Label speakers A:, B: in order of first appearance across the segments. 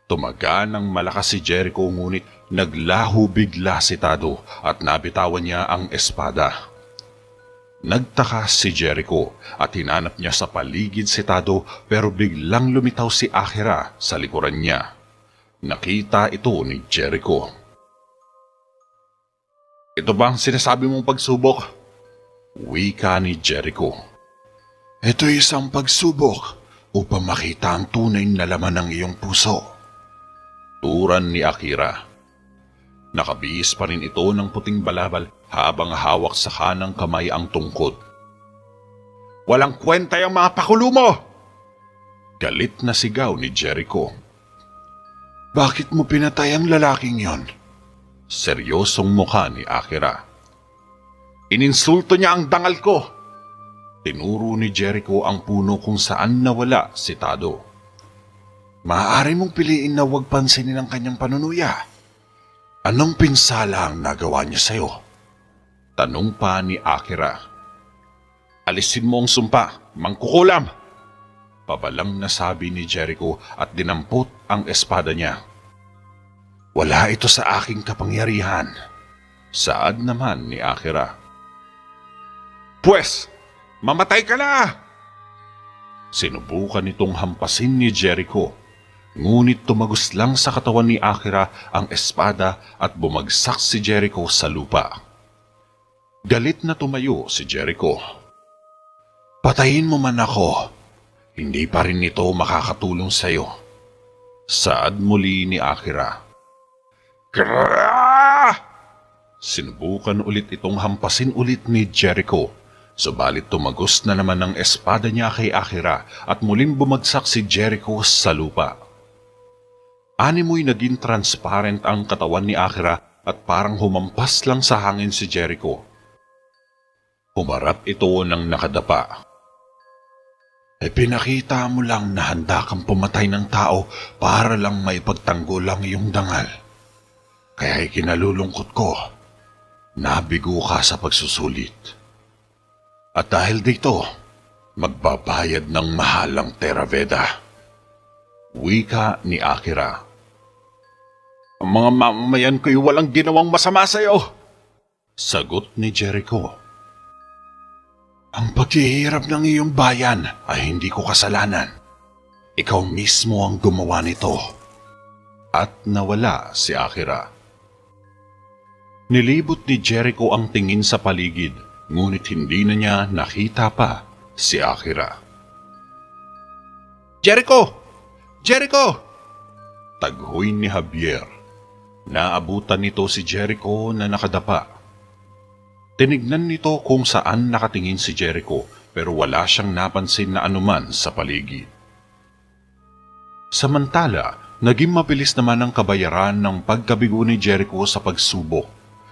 A: Tumaga ng malakas si Jericho ngunit naglaho bigla si Tado at nabitawan niya ang espada. Nagtaka si Jericho at hinanap niya sa paligid si Tado pero biglang lumitaw si Akira sa likuran niya. Nakita ito ni Jericho. "Ito ba ang sinasabi mong pagsubok?" Wika ni Jericho.
B: Ito'y isang pagsubok upang makita ang tunay na laman ng iyong puso.
A: Turan ni Akira. Nakabihis pa rin ito ng puting balabal habang hawak sa kanang kamay ang tungkod. "Walang kwenta yung mga pakulo mo!" Galit na sigaw ni Jericho.
B: Bakit mo pinatay ang lalaking yon?
A: Seryosong mukha ni Akira. "Ininsulto niya ang dangal ko!" Tinuro ni Jericho ang puno kung saan nawala si Tado.
B: Maaari mong piliin na huwag pansinin ang kanyang panunuya. Anong pinsala ang nagawa niya sa'yo?
A: Tanong pa ni Akira. "Alisin mo ang sumpa, mangkukulam!" Pabalang nasabi ni Jericho at dinampot ang espada niya.
B: Wala ito sa aking kapangyarihan.
A: Saad naman ni Akira. "Pwes, mamatay ka na!" Sinubukan itong hampasin ni Jericho. Ngunit tumagos lang sa katawan ni Akira ang espada at bumagsak si Jericho sa lupa. Galit na tumayo si Jericho.
B: Patayin mo man ako, hindi pa rin ito makakatulong sa'yo.
A: Saad muli ni Akira. Grrrr! Sinubukan ulit itong hampasin ulit ni Jericho. Subalit tumagos na naman ang espada niya kay Akira at muling bumagsak si Jericho sa lupa. Animoy naging transparent ang katawan ni Akira at parang humampas lang sa hangin si Jericho. Humarap ito ng nakadapa.
B: Pinakita mo lang na handa kang pumatay ng tao para lang may pagtanggol ang iyong dangal. Kaya ikinalulungkot ko, nabigo ka sa pagsusulit. At dahil dito, magbabayad ng mahalang Theravada.
A: Wika ni Akira. "Ang mga mamamayan ko'y walang ginawang masama sa'yo!" Sagot ni Jericho.
B: Ang paghihirap ng iyong bayan ay hindi ko kasalanan. Ikaw mismo ang gumawa nito.
A: At nawala si Akira. Nilibot ni Jericho ang tingin sa paligid, ngunit hindi na niya nakita pa si Akira. "Jericho! Jericho!" Taghoy ni Javier. Naabutan nito si Jericho na nakadapa. Tinignan nito kung saan nakatingin si Jericho pero wala siyang napansin na anuman sa paligid. Samantala, naging mabilis naman ang kabayaran ng pagkabigo ni Jericho sa pagsubok,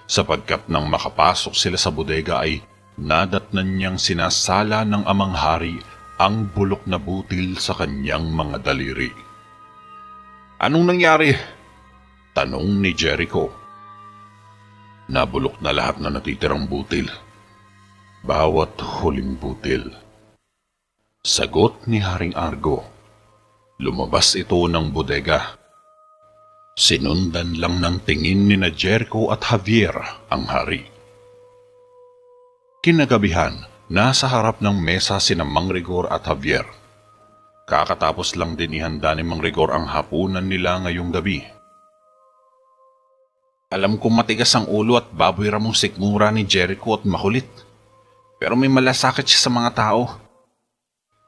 A: sapagkat nang makapasok sila sa bodega ay nadatnan niyang sinasala ng amang hari ang bulok na butil sa kanyang mga daliri. "Anong nangyari?" tanong ni Jericho. "Nabulok na lahat na natitirang butil. Bawat huling butil." Sagot ni Haring Argo. Lumabas ito ng bodega. Sinundan lang ng tingin ni na Jericho at Javier ang hari. Kinagabihan, nasa harap ng mesa sina Mang Rigor at Javier. Kakatapos lang din ihanda ni Mang Rigor ang hapunan nila ngayong gabi. "Alam kong matigas ang ulo at baboy ramong sikmura ni Jericho at makulit. Pero may malasakit siya sa mga tao.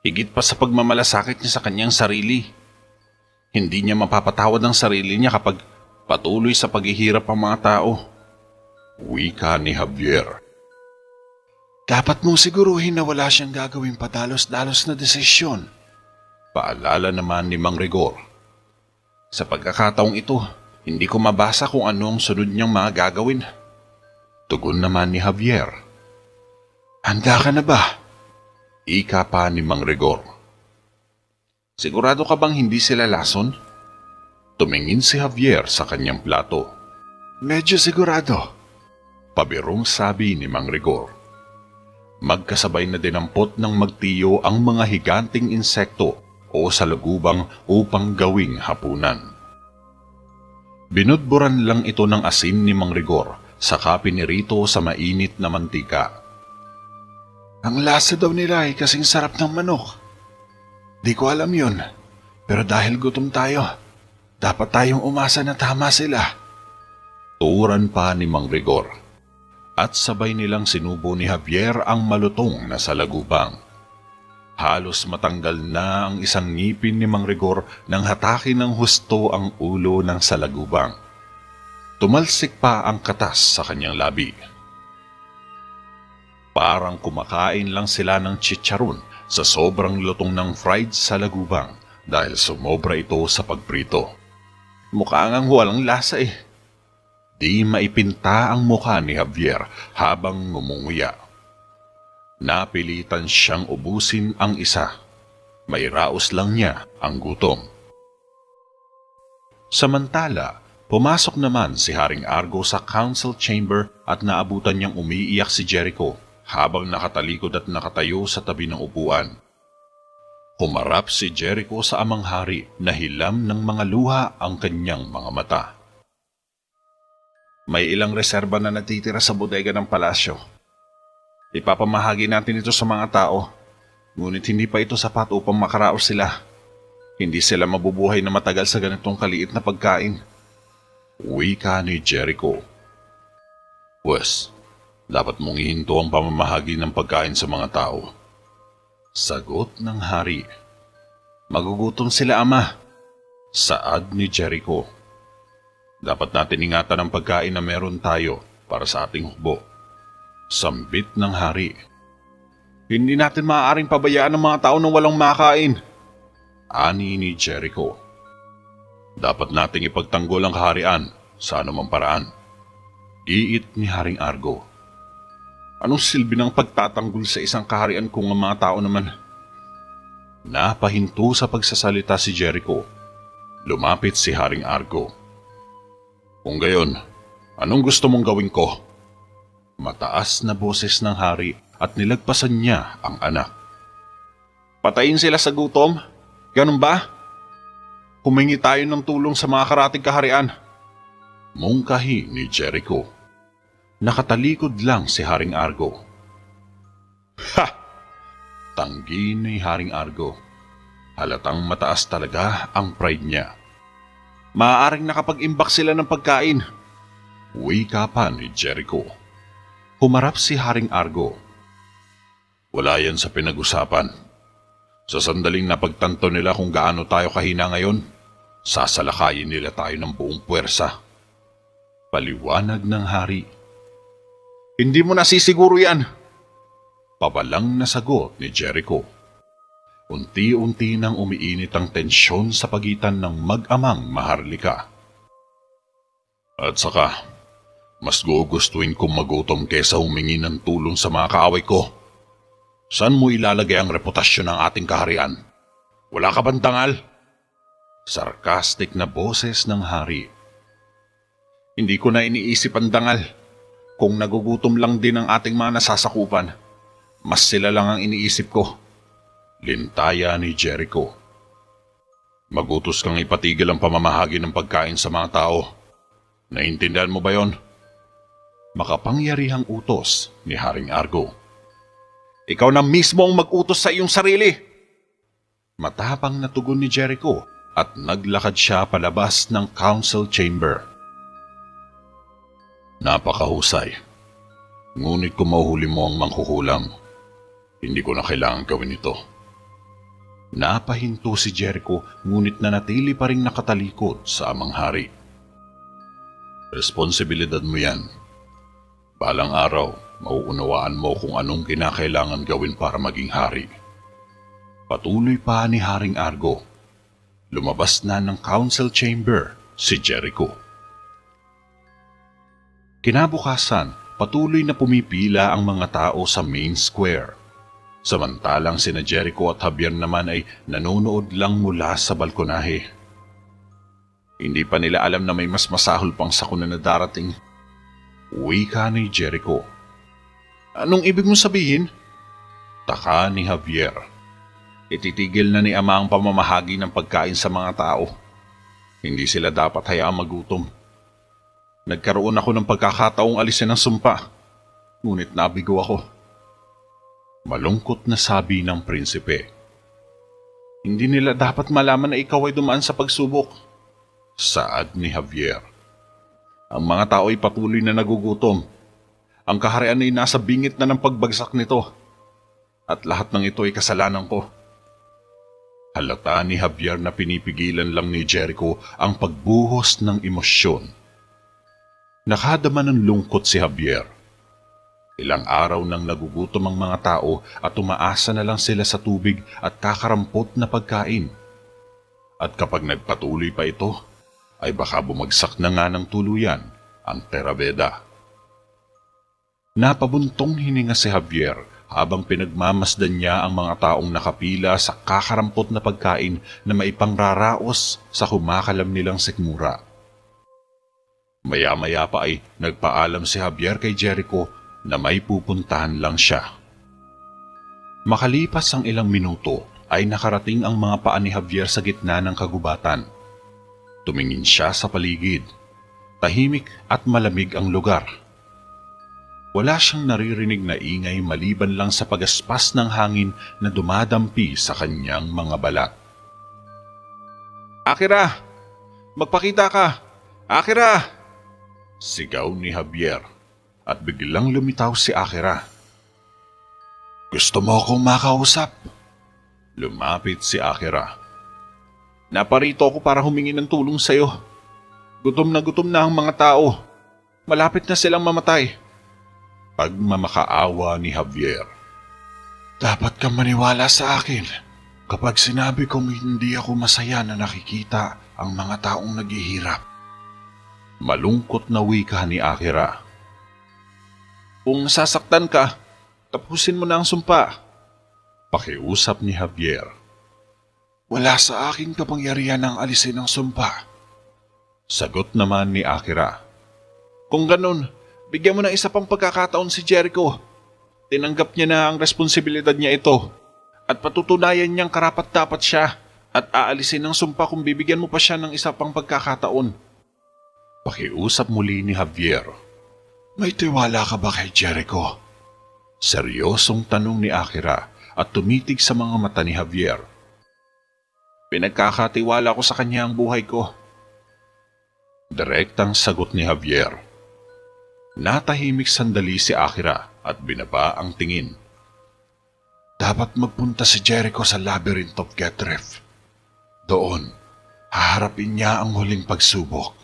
A: Higit pa sa pagmamalasakit niya sa kanyang sarili. Hindi niya mapapatawad ang sarili niya kapag patuloy sa paghihirap ang mga tao." Wika ni Javier.
B: Dapat mong siguruhin na wala siyang gagawing padalos-dalos na desisyon.
A: Paalala naman ni Mang Rigor. "Sa pagkakataong ito, hindi ko mabasa kung ano ang sunod niyang mga gagawin." Tugon naman ni Javier.
B: Handa ka na ba?
A: Ika pa ni Mang Rigor. "Sigurado ka bang hindi sila lason?" Tumingin si Javier sa kanyang plato.
B: Medyo sigurado.
A: Pabirong sabi ni Mang Rigor. Magkasabay na dinampot ng magtiyo ang mga higanting insekto o salugubang upang gawing hapunan. Binudburan lang ito ng asin ni Mang Rigor, saka pinirito sa mainit na mantika.
B: Ang lasa daw nila ay kasing sarap ng manok. Di ko alam yun, pero dahil gutom tayo, dapat tayong umasa na tama sila.
A: Turan pa ni Mang Rigor. At sabay nilang sinubo ni Javier ang malutong na salagubang. Halos matanggal na ang isang ngipin ni Mang Rigor nang hatakin ng husto ang ulo ng salagubang. Tumalsik pa ang katas sa kanyang labi. Parang kumakain lang sila ng chicharon sa sobrang lutong ng fried salagubang dahil sumobra ito sa pagprito. Mukha ngang walang lasa eh. Di maipinta ang mukha ni Javier habang ngumunguya. Napilitan siyang ubusin ang isa. May raos lang niya ang gutom. Samantala, pumasok naman si Haring Argo sa council chamber at naabutan niyang umiiyak si Jericho habang nakatalikod at nakatayo sa tabi ng upuan. Humarap si Jericho sa amang hari na hilam ng mga luha ang kanyang mga mata.
B: May ilang reserba na natitira sa bodega ng palasyo. Ipapamahagi natin ito sa mga tao, ngunit hindi pa ito sapat upang makaraos sila. Hindi sila mabubuhay na matagal sa ganitong kaliit na pagkain.
A: Wika ni Jericho. Pwes, dapat mong ihinto ang pamamahagi ng pagkain sa mga tao. Sagot ng hari.
B: Magugutom sila, ama.
A: Saad ni Jericho. Dapat natin ingatan ang pagkain na meron tayo para sa ating hukbo. Sambit ng hari.
B: Hindi natin maaaring pabayaan ang mga tao na walang makain.
A: Ani ni Jericho. Dapat nating ipagtanggol ang kaharian sa anumang paraan. Iit ni Haring Argo.
B: Anong silbi ng pagtatanggol sa isang kaharian kung ang mga tao naman?
A: Napahinto sa pagsasalita si Jericho. Lumapit si Haring Argo. Kung gayon, anong gusto mong gawin ko? Mataas na boses ng hari at nilagpasan niya ang anak.
B: Patayin sila sa gutom? Ganun ba? Humingi tayo ng tulong sa mga karatig kaharian.
A: Mungkahi ni Jericho. Nakatalikod lang si Haring Argo.
B: Ha!
A: Tanggi ni Haring Argo. Halatang mataas talaga ang pride niya.
B: Maaaring nakapag-imbak sila ng pagkain.
A: Wika pa ni Jericho. Humarap si Haring Argo. Wala yan sa pinag-usapan. Sa sandaling napagtanto nila kung gaano tayo kahina ngayon, sasalakayin nila tayo ng buong puwersa. Paliwanag ng hari.
B: Hindi mo nasisiguro yan.
A: Pabalang na sagot ni Jericho. Unti-unti nang umiinit ang tensyon sa pagitan ng mag-amang maharlika. At saka, mas gugustuhin kong magutom kesa humingi ng tulong sa mga kaaway ko. Saan mo ilalagay ang reputasyon ng ating kaharian? Wala ka bang dangal? Sarcastic na boses ng hari.
B: Hindi ko na iniisip ang dangal. Kung nagugutom lang din ang ating mga nasasakupan, mas sila lang ang iniisip ko.
A: Lintaya ni Jericho. Magutos kang ipatigil ang pamamahagi ng pagkain sa mga tao. Naintindihan mo ba yon? Makapangyarihang utos ni Haring Argo.
B: Ikaw na mismo ang mag-utos sa iyong sarili.
A: Matapang na tugon ni Jericho at naglakad siya palabas ng council chamber. Napakahusay. Ngunit kung mahuhuli mo ang manghuhulam, hindi ko na kailangan gawin ito. Napahinto si Jericho ngunit nanatili pa ring nakatalikod sa amang hari. Responsibilidad mo yan. Balang araw, mauunawaan mo kung anong kinakailangan gawin para maging hari. Patuloy pa ni Haring Argo. Lumabas na ng council chamber si Jericho. Kinabukasan, patuloy na pumipila ang mga tao sa main square. Samantalang sina Jericho at Javier naman ay nanonood lang mula sa balkonahe. Hindi pa nila alam na may mas masahol pang sakuna na darating. Wika ni Jericho.
B: Anong ibig mong sabihin?
A: Taka ni Javier.
B: Ititigil na ni Ama ang pamamahagi ng pagkain sa mga tao. Hindi sila dapat hayaang magutom
A: Nagkaroon ako ng pagkakataong alisin ang sumpa, ngunit nabigo ako. Malungkot na sabi ng prinsipe. Hindi nila dapat malaman na ikaw ay dumaan sa pagsubok. Saad ni Javier. Ang mga tao ay patuloy na nagugutom. Ang kaharian ay nasa bingit na ng pagbagsak nito. At lahat ng ito ay kasalanan ko. Halata ni Javier na pinipigilan lang ni Jericho ang pagbuhos ng emosyon. Nakadama ng lungkot si Javier. Ilang araw nang nagugutom ang mga tao at umaasa na lang sila sa tubig at kakarampot na pagkain. At kapag nagpatuloy pa ito, ay baka bumagsak na nga ng tuluyan ang Theraveda. Napabuntong hininga si Javier habang pinagmamasdan niya ang mga taong nakapila sa kakarampot na pagkain na maipangraraos sa kumakalam nilang sikmura. Maya-maya pa ay nagpaalam si Javier kay Jericho na may pupuntahan lang siya. Makalipas ang ilang minuto ay nakarating ang mga paa ni Javier sa gitna ng kagubatan. Tumingin siya sa paligid. Tahimik at malamig ang lugar. Wala siyang naririnig na ingay maliban lang sa pagaspas ng hangin na dumadampi sa kanyang mga balat. Akira! Magpakita ka! Akira! Sigaw ni Javier at biglang lumitaw si Akira. Gusto mo akong makausap? Lumapit si Akira. Naparito ako para humingi ng tulong sa iyo. Gutom na ang mga tao. Malapit na silang mamatay. Pagmamakaawa ni Javier. Dapat kang maniwala sa akin kapag sinabi kong hindi ako masaya na nakikita ang mga taong naghihirap. Malungkot na wika ni Akira. Kung sasaktan ka, tapusin mo na ang sumpa. Pakiusap ni Javier. Wala sa aking kapangyarihan ang alisin ang sumpa. Sagot naman ni Akira. Kung ganun, bigyan mo ng isa pang pagkakataon si Jericho. Tinanggap niya na ang responsibilidad niya ito at patutunayan niyang karapat-dapat siya at aalisin ang sumpa kung bibigyan mo pa siya ng isa pang pagkakataon. Pakiusap muli ni Javier. May tiwala ka ba kay Jericho? Seryosong tanong ni Akira at tumitig sa mga mata ni Javier. Pinagkakatiwala ko sa kanya ang buhay ko. Direktang sagot ni Javier. Natahimik sandali si Akira at binaba ang tingin. Dapat magpunta si Jericho sa Labyrinth of Getref. Doon, haharapin niya ang huling pagsubok.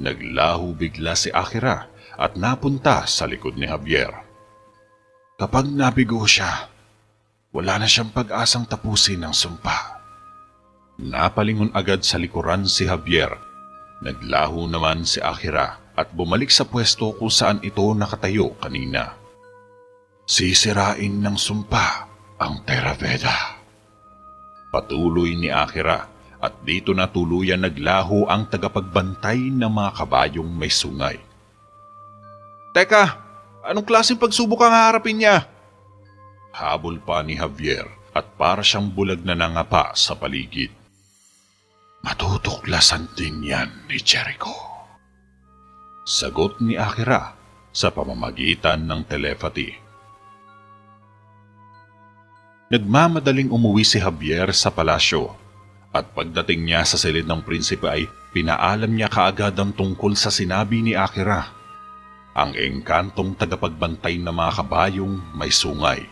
A: Naglaho bigla si Akira at napunta sa likod ni Javier. Kapag nabigo siya, wala na siyang pag-asang tapusin ang sumpa. Napalingon agad sa likuran si Javier. Naglaho naman si Akira at bumalik sa pwesto kung saan ito nakatayo kanina. Sisirain ng sumpa ang Theraveda. Patuloy ni Akira at dito na tuluyan naglaho ang tagapagbantay ng mga kabayong may sungay. Teka, anong klaseng pagsubok ang haharapin niya? Habol pa ni Javier at para siyang bulag na nangapa sa paligid. Matutuklasan din yan ni Jericho. Sagot ni Akira sa pamamagitan ng telepathy. Nagmamadaling umuwi si Javier sa palasyo at pagdating niya sa silid ng prinsipe ay pinaalam niya kaagad ang tungkol sa sinabi ni Akira. Ang engkantong tagapagbantay ng mga kabayong may sungay.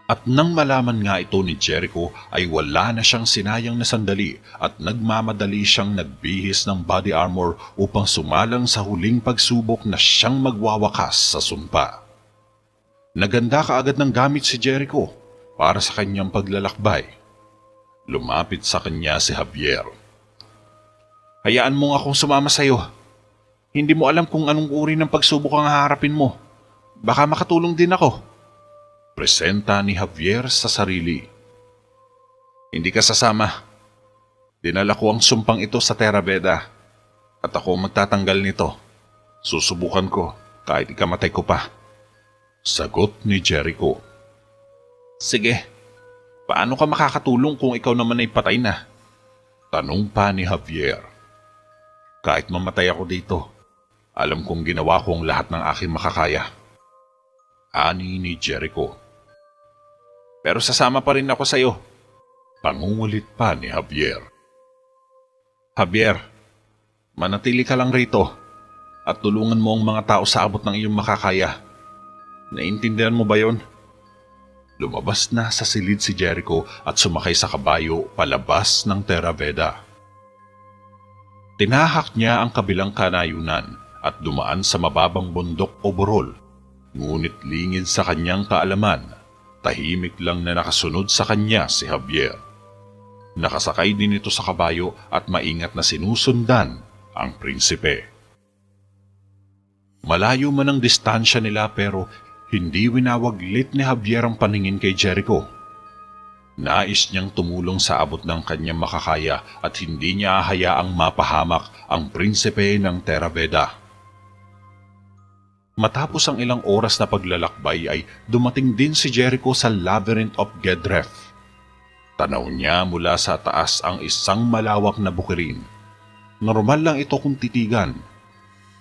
A: At nang malaman nga ito ni Jericho ay wala na siyang sinayang na sandali at nagmamadali siyang nagbihis ng body armor upang sumalang sa huling pagsubok na siyang magwawakas sa sumpa. Naganda kaagad ng gamit si Jericho para sa kanyang paglalakbay. Lumapit sa kanya si Javier. Hayaan mo akong sumama sa iyo. Hindi mo alam kung anong uri ng pagsubok ang haharapin mo. Baka makatulong din ako. Presenta ni Javier sa sarili. Hindi ka sasama. Dinala ko ang sumpang ito sa Theraveda at ako magtatanggal nito. Susubukan ko kahit ikamatay ko pa. Sagot ni Jericho. Sige, paano ka makakatulong kung ikaw naman ay patay na? Tanong pa ni Javier. Kahit mamatay ako dito, alam kong ginawa ko ang lahat ng aking makakaya. Ani ni Jericho. Pero sasama pa rin ako sa iyo. Pangungulit pa ni Javier. Javier, manatili ka lang rito at tulungan mo ang mga tao sa abot ng iyong makakaya. Naintindihan mo ba yon? Lumabas na sa silid si Jericho at sumakay sa kabayo palabas ng Terra Veda. Tinahak niya ang kabilang kanayunan at dumaan sa mababang bundok o burol. Ngunit lingid sa kanyang kaalaman, tahimik lang na nakasunod sa kanya si Javier. Nakasakay din ito sa kabayo at maingat na sinusundan ang prinsipe. Malayo man ang distansya nila pero hindi winawaglit ni Javier ang paningin kay Jericho. Nais niyang tumulong sa abot ng kanyang makakaya at hindi niya hayaang mapahamak ang prinsipe ng Terra Veda. Matapos ang ilang oras na paglalakbay ay dumating din si Jericho sa Labyrinth of Gedref. Tanaw niya mula sa taas ang isang malawak na bukirin. Normal lang ito kung titigan,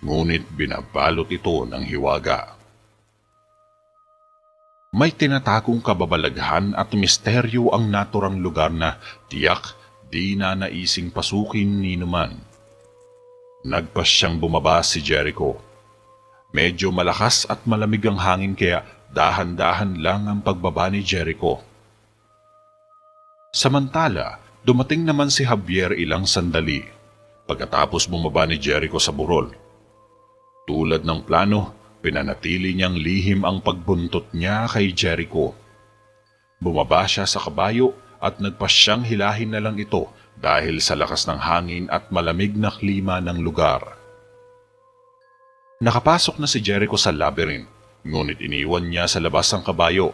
A: ngunit binabalot ito ng hiwaga. May tinatagong kababalaghan at misteryo ang naturang lugar na tiyak di na naising pasukin ni numan. Nagpasyang bumaba si Jericho. Medyo malakas at malamig ang hangin kaya dahan-dahan lang ang pagbaba ni Jericho. Samantala, dumating naman si Javier ilang sandali pagkatapos bumaba ni Jericho sa burol. Tulad ng plano, pinanatili niyang lihim ang pagbuntot niya kay Jericho. Bumaba siya sa kabayo at nagpasyang hilahin na lang ito dahil sa lakas ng hangin at malamig na klima ng lugar. Nakapasok na si Jericho sa labyrinth, ngunit iniwan niya sa labas ang kabayo.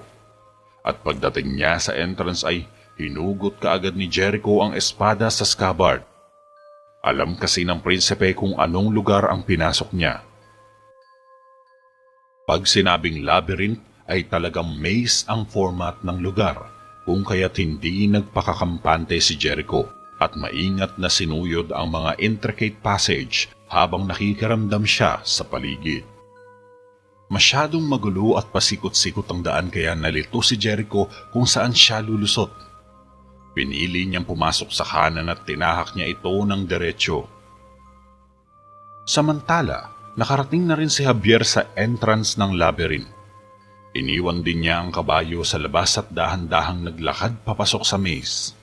A: At pagdating niya sa entrance ay hinugot kaagad ni Jericho ang espada sa scabbard. Alam kasi ng prinsipe kung anong lugar ang pinasok niya. Pag sinabing labyrinth ay talagang maze ang format ng lugar, kung kaya't hindi nagpakakampante si Jericho at maingat na sinuyod ang mga intricate passage habang nakikiramdam siya sa paligid. Masyadong magulo at pasikot-sikot ang daan kaya nalito si Jericho kung saan siya lulusot. Pinili niyang pumasok sa kanan at tinahak niya ito ng diretsyo. Samantala, nakarating na rin si Javier sa entrance ng labyrinth. Iniwan din niya ang kabayo sa labas at dahan-dahang naglakad papasok sa maze.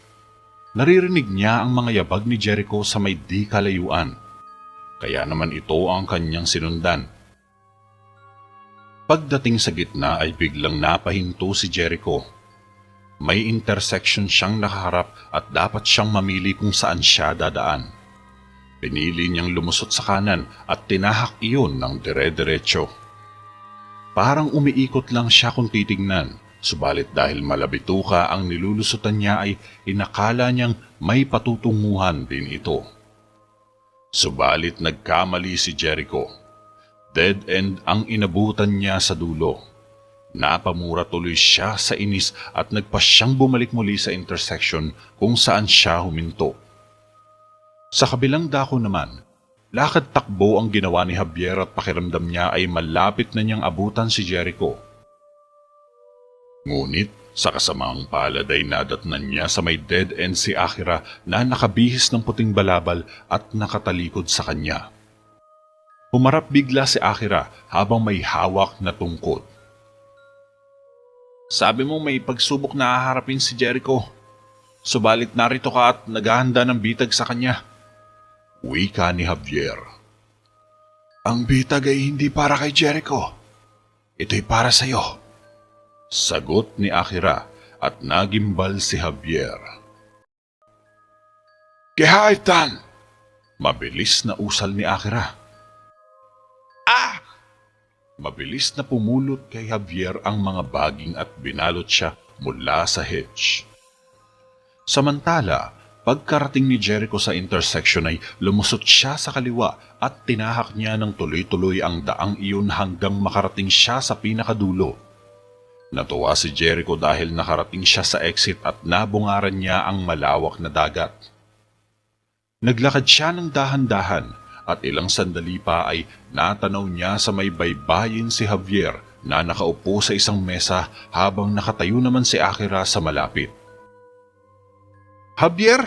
A: Naririnig niya ang mga yabag ni Jericho sa may di kalayuan. Kaya naman ito ang kanyang sinundan. Pagdating sa gitna ay biglang napahinto si Jericho. May intersection siyang nakaharap at dapat siyang mamili kung saan siya dadaan. Pinili niyang lumusot sa kanan at tinahak iyon ng dire-diretso. Parang umiikot lang siya kung titignan, subalit dahil malabituka ang nilulusutan niya ay inakala niyang may patutunguhan din ito. Subalit nagkamali si Jericho. Dead end ang inabutan niya sa dulo. Napamura tuloy siya sa inis at nagpasyang bumalik muli sa intersection kung saan siya huminto. Sa kabilang dako naman, lakad takbo ang ginawa ni Javier at pakiramdam niya ay malapit na niyang abutan si Jericho. Ngunit sa kasamaang palad ay nadatnan niya sa may dead end si Akira na nakabihis ng puting balabal at nakatalikod sa kanya. Humarap bigla si Akira habang may hawak na tungkod. Sabi mo may pagsubok na haharapin si Jericho. Subalit narito ka at naghahanda ng bitag sa kanya. Wika ni Javier. Ang bitag ay hindi para kay Jericho. Ito'y para sa iyo. Sagot ni Akira at nagimbal si Javier. Kehaitan! Mabilis na usal ni Akira. Ah! Mabilis na pumulot kay Javier ang mga baging at binalot siya mula sa hedge. Samantala, pagkarating ni Jericho sa intersection ay lumusot siya sa kaliwa at tinahak niya ng tuloy-tuloy ang daang iyon hanggang makarating siya sa pinakadulo. Natuwa si Jericho dahil nakarating siya sa exit at nabungaran niya ang malawak na dagat. Naglakad siya ng dahan-dahan at ilang sandali pa ay natanaw niya sa may baybayin si Javier na nakaupo sa isang mesa habang nakatayo naman si Akira sa malapit. "Javier!"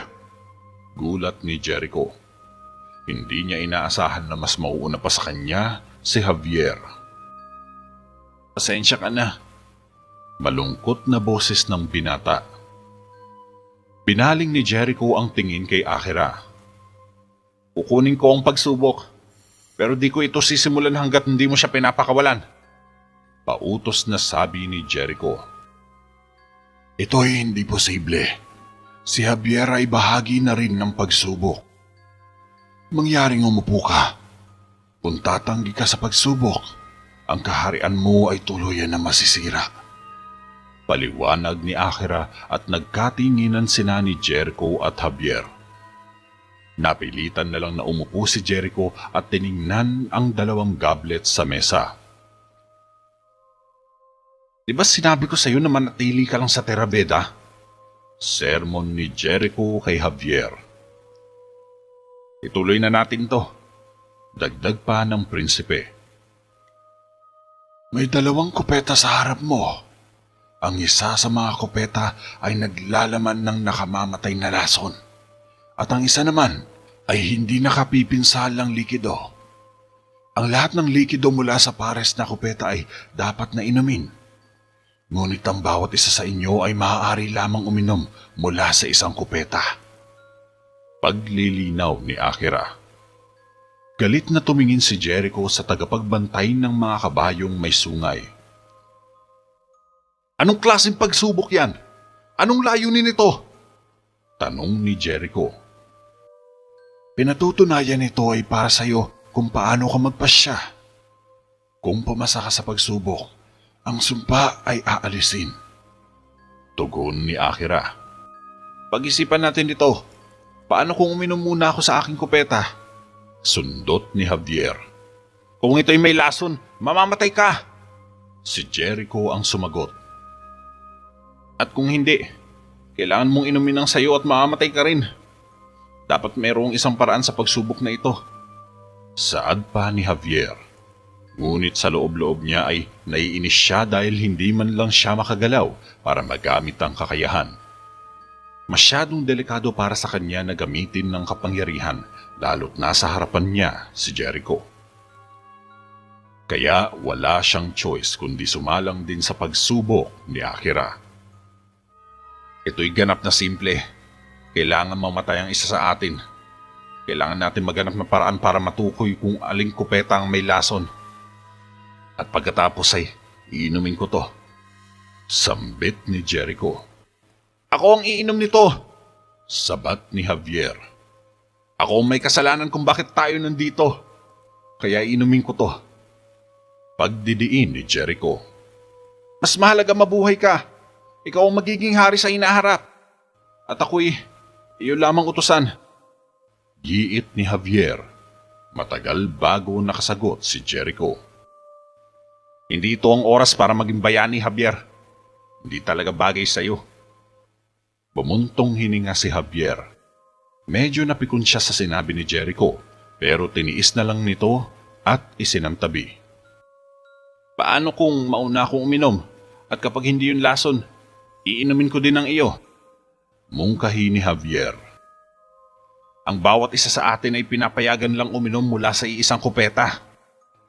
A: Gulat ni Jericho. Hindi niya inaasahan na mas mauuna pa sa kanya si Javier. "Pasensya ka na." Malungkot na boses ng binata. Binaling ni Jericho ang tingin kay Akira. "Kukunin ko ang pagsubok, pero di ko ito sisimulan hanggat hindi mo siya pinapakawalan." Pautos na sabi ni Jericho.
B: "Ito'y hindi posible. Si Javier ay bahagi na rin ng pagsubok. Mangyaring umupo ka. Kung tatanggi ka sa pagsubok, ang kaharian mo ay tuluyan na masisira."
A: Paliwanag ni Akira at nagkatinginan sina ni Jericho at Javier. Napilitan na lang na umupo si Jericho at tiningnan ang dalawang goblet sa mesa. "Di ba sinabi ko sa iyo na manatili ka lang sa terabeda?" Sermon ni Jericho kay Javier. "Ituloy na natin to," dagdag pa ng prinsipe.
B: "May 2 kupeta sa harap mo. Ang isa sa mga kupeta ay naglalaman ng nakamamatay na lason. At ang isa naman ay hindi nakapipinsalang likido. Ang lahat ng likido mula sa pares na kupeta ay dapat na inumin. Ngunit ang bawat isa sa inyo ay maaari lamang uminom mula sa isang kupeta."
A: Paglilinaw ni Akira. Galit na tumingin si Jericho sa tagapagbantay ng mga kabayong may sungay. "Anong klaseng pagsubok yan? Anong layunin nito?" tanong ni Jericho.
B: "Pinatutunayan nito ay para sa iyo kung paano ka magpasya. Kung pumasa ka sa pagsubok, ang sumpa ay aalisin."
A: Tugon ni Akira. "Pag-isipan natin ito. Paano kung uminom muna ako sa aking kupeta?" Sundot ni Javier. "Kung ito'y may lason, mamamatay ka!" Si Jericho ang sumagot. "At kung hindi, kailangan mong inumin ng sayo at mamamatay ka rin. Dapat mayroong isang paraan sa pagsubok na ito." Saad pa ni Javier. Ngunit sa loob-loob niya ay naiinis siya dahil hindi man lang siya makagalaw para magamit ang kakayahan. Masyadong delikado para sa kanya na gamitin ng kapangyarihan lalo't nasa harapan niya si Jericho. Kaya wala siyang choice kundi sumalang din sa pagsubok ni Akira. "Ito'y ganap na simple. Kailangan mamatay ang isa sa atin. Kailangan natin maghanap ng paraan para matukoy kung aling kupeta ang may lason. At pagkatapos ay iinumin ko to." Sambit ni Jericho. "Ako ang iinom nito!" Sabat ni Javier. "Ako ang may kasalanan kung bakit tayo nandito. Kaya iinumin ko to." Pagdidiin ni Jericho. "Mas mahalaga mabuhay ka. Ikaw ang magiging hari sa hinaharap. At ako'y iyo lamang utusan." Giit ni Javier. Matagal bago nakasagot si Jericho. "Hindi ito ang oras para maging bayani, Javier. Hindi talaga bagay sa iyo." Bumuntong hininga si Javier. Medyo napikon siya sa sinabi ni Jericho, pero tiniis na lang nito at isinantabi. "Paano kung mauna akong uminom at kapag hindi yun lason, iinumin ko din ang iyo?" Mungkahi ni Javier. "Ang bawat isa sa atin ay pinapayagan lang uminom mula sa iisang kupeta.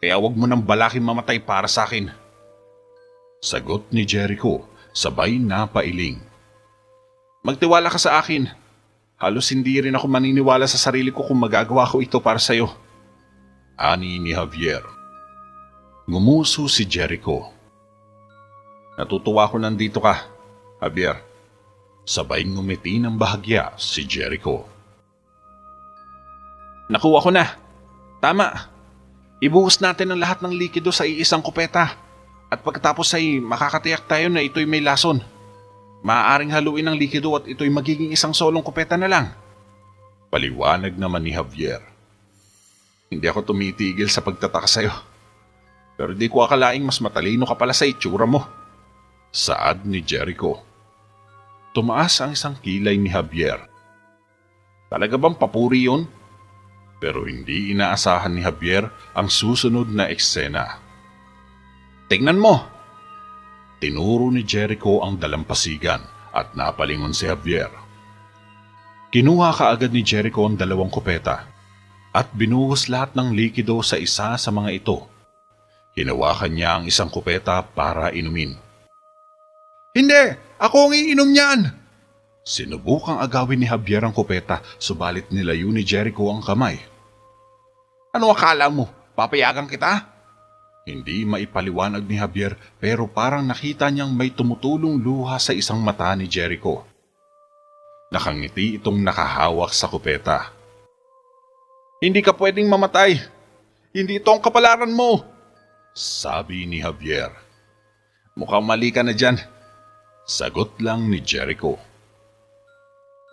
A: Kaya wag mo nang balaking mamatay para sa akin." Sagot ni Jericho, sabay napailing. "Magtiwala ka sa akin. Halos hindi rin ako maniniwala sa sarili ko kung magagawa ko ito para sa iyo." Ani ni Javier. Ngumuso si Jericho. "Natutuwa ko nandito ka, Javier." Sabay ngumiti ng bahagya si Jericho. "Nakuha ko na. Tama. Ibuhos natin ang lahat ng likido sa iisang kupeta. At pagkatapos ay makakatiyak tayo na ito'y may lason. Maaaring haluin ang likido at ito'y magiging isang solong kupeta na lang." Paliwanag naman ni Javier. "Hindi ako tumitigil sa pagtataka sa'yo. Pero di ko akalaing mas matalino ka pala sa itsura mo." Saad ni Jericho. Tumaas ang isang kilay ni Javier. "Talaga bang papuri yun?" Pero hindi inaasahan ni Javier ang susunod na eksena. "Tingnan mo!" Tinuro ni Jericho ang dalampasigan at napalingon si Javier. Kinuha kaagad ni Jericho ang 2 kupeta at binuhos lahat ng likido sa isa sa mga ito. Hinawakan niya ang isang kupeta para inumin. "Hindi! Ako ang iinom niyan!" Sinubukang agawin ni Javier ang kupeta, subalit nilayo ni Jericho ang kamay. "Ano akala mo? Papayagan kita?" Hindi maipaliwanag ni Javier pero parang nakita niyang may tumutulong luha sa isang mata ni Jericho. Nakangiti itong nakahawak sa kupeta. "Hindi ka pwedeng mamatay. Hindi ito ang kapalaran mo," sabi ni Javier. "Mukhang mali ka na dyan," sagot lang ni Jericho.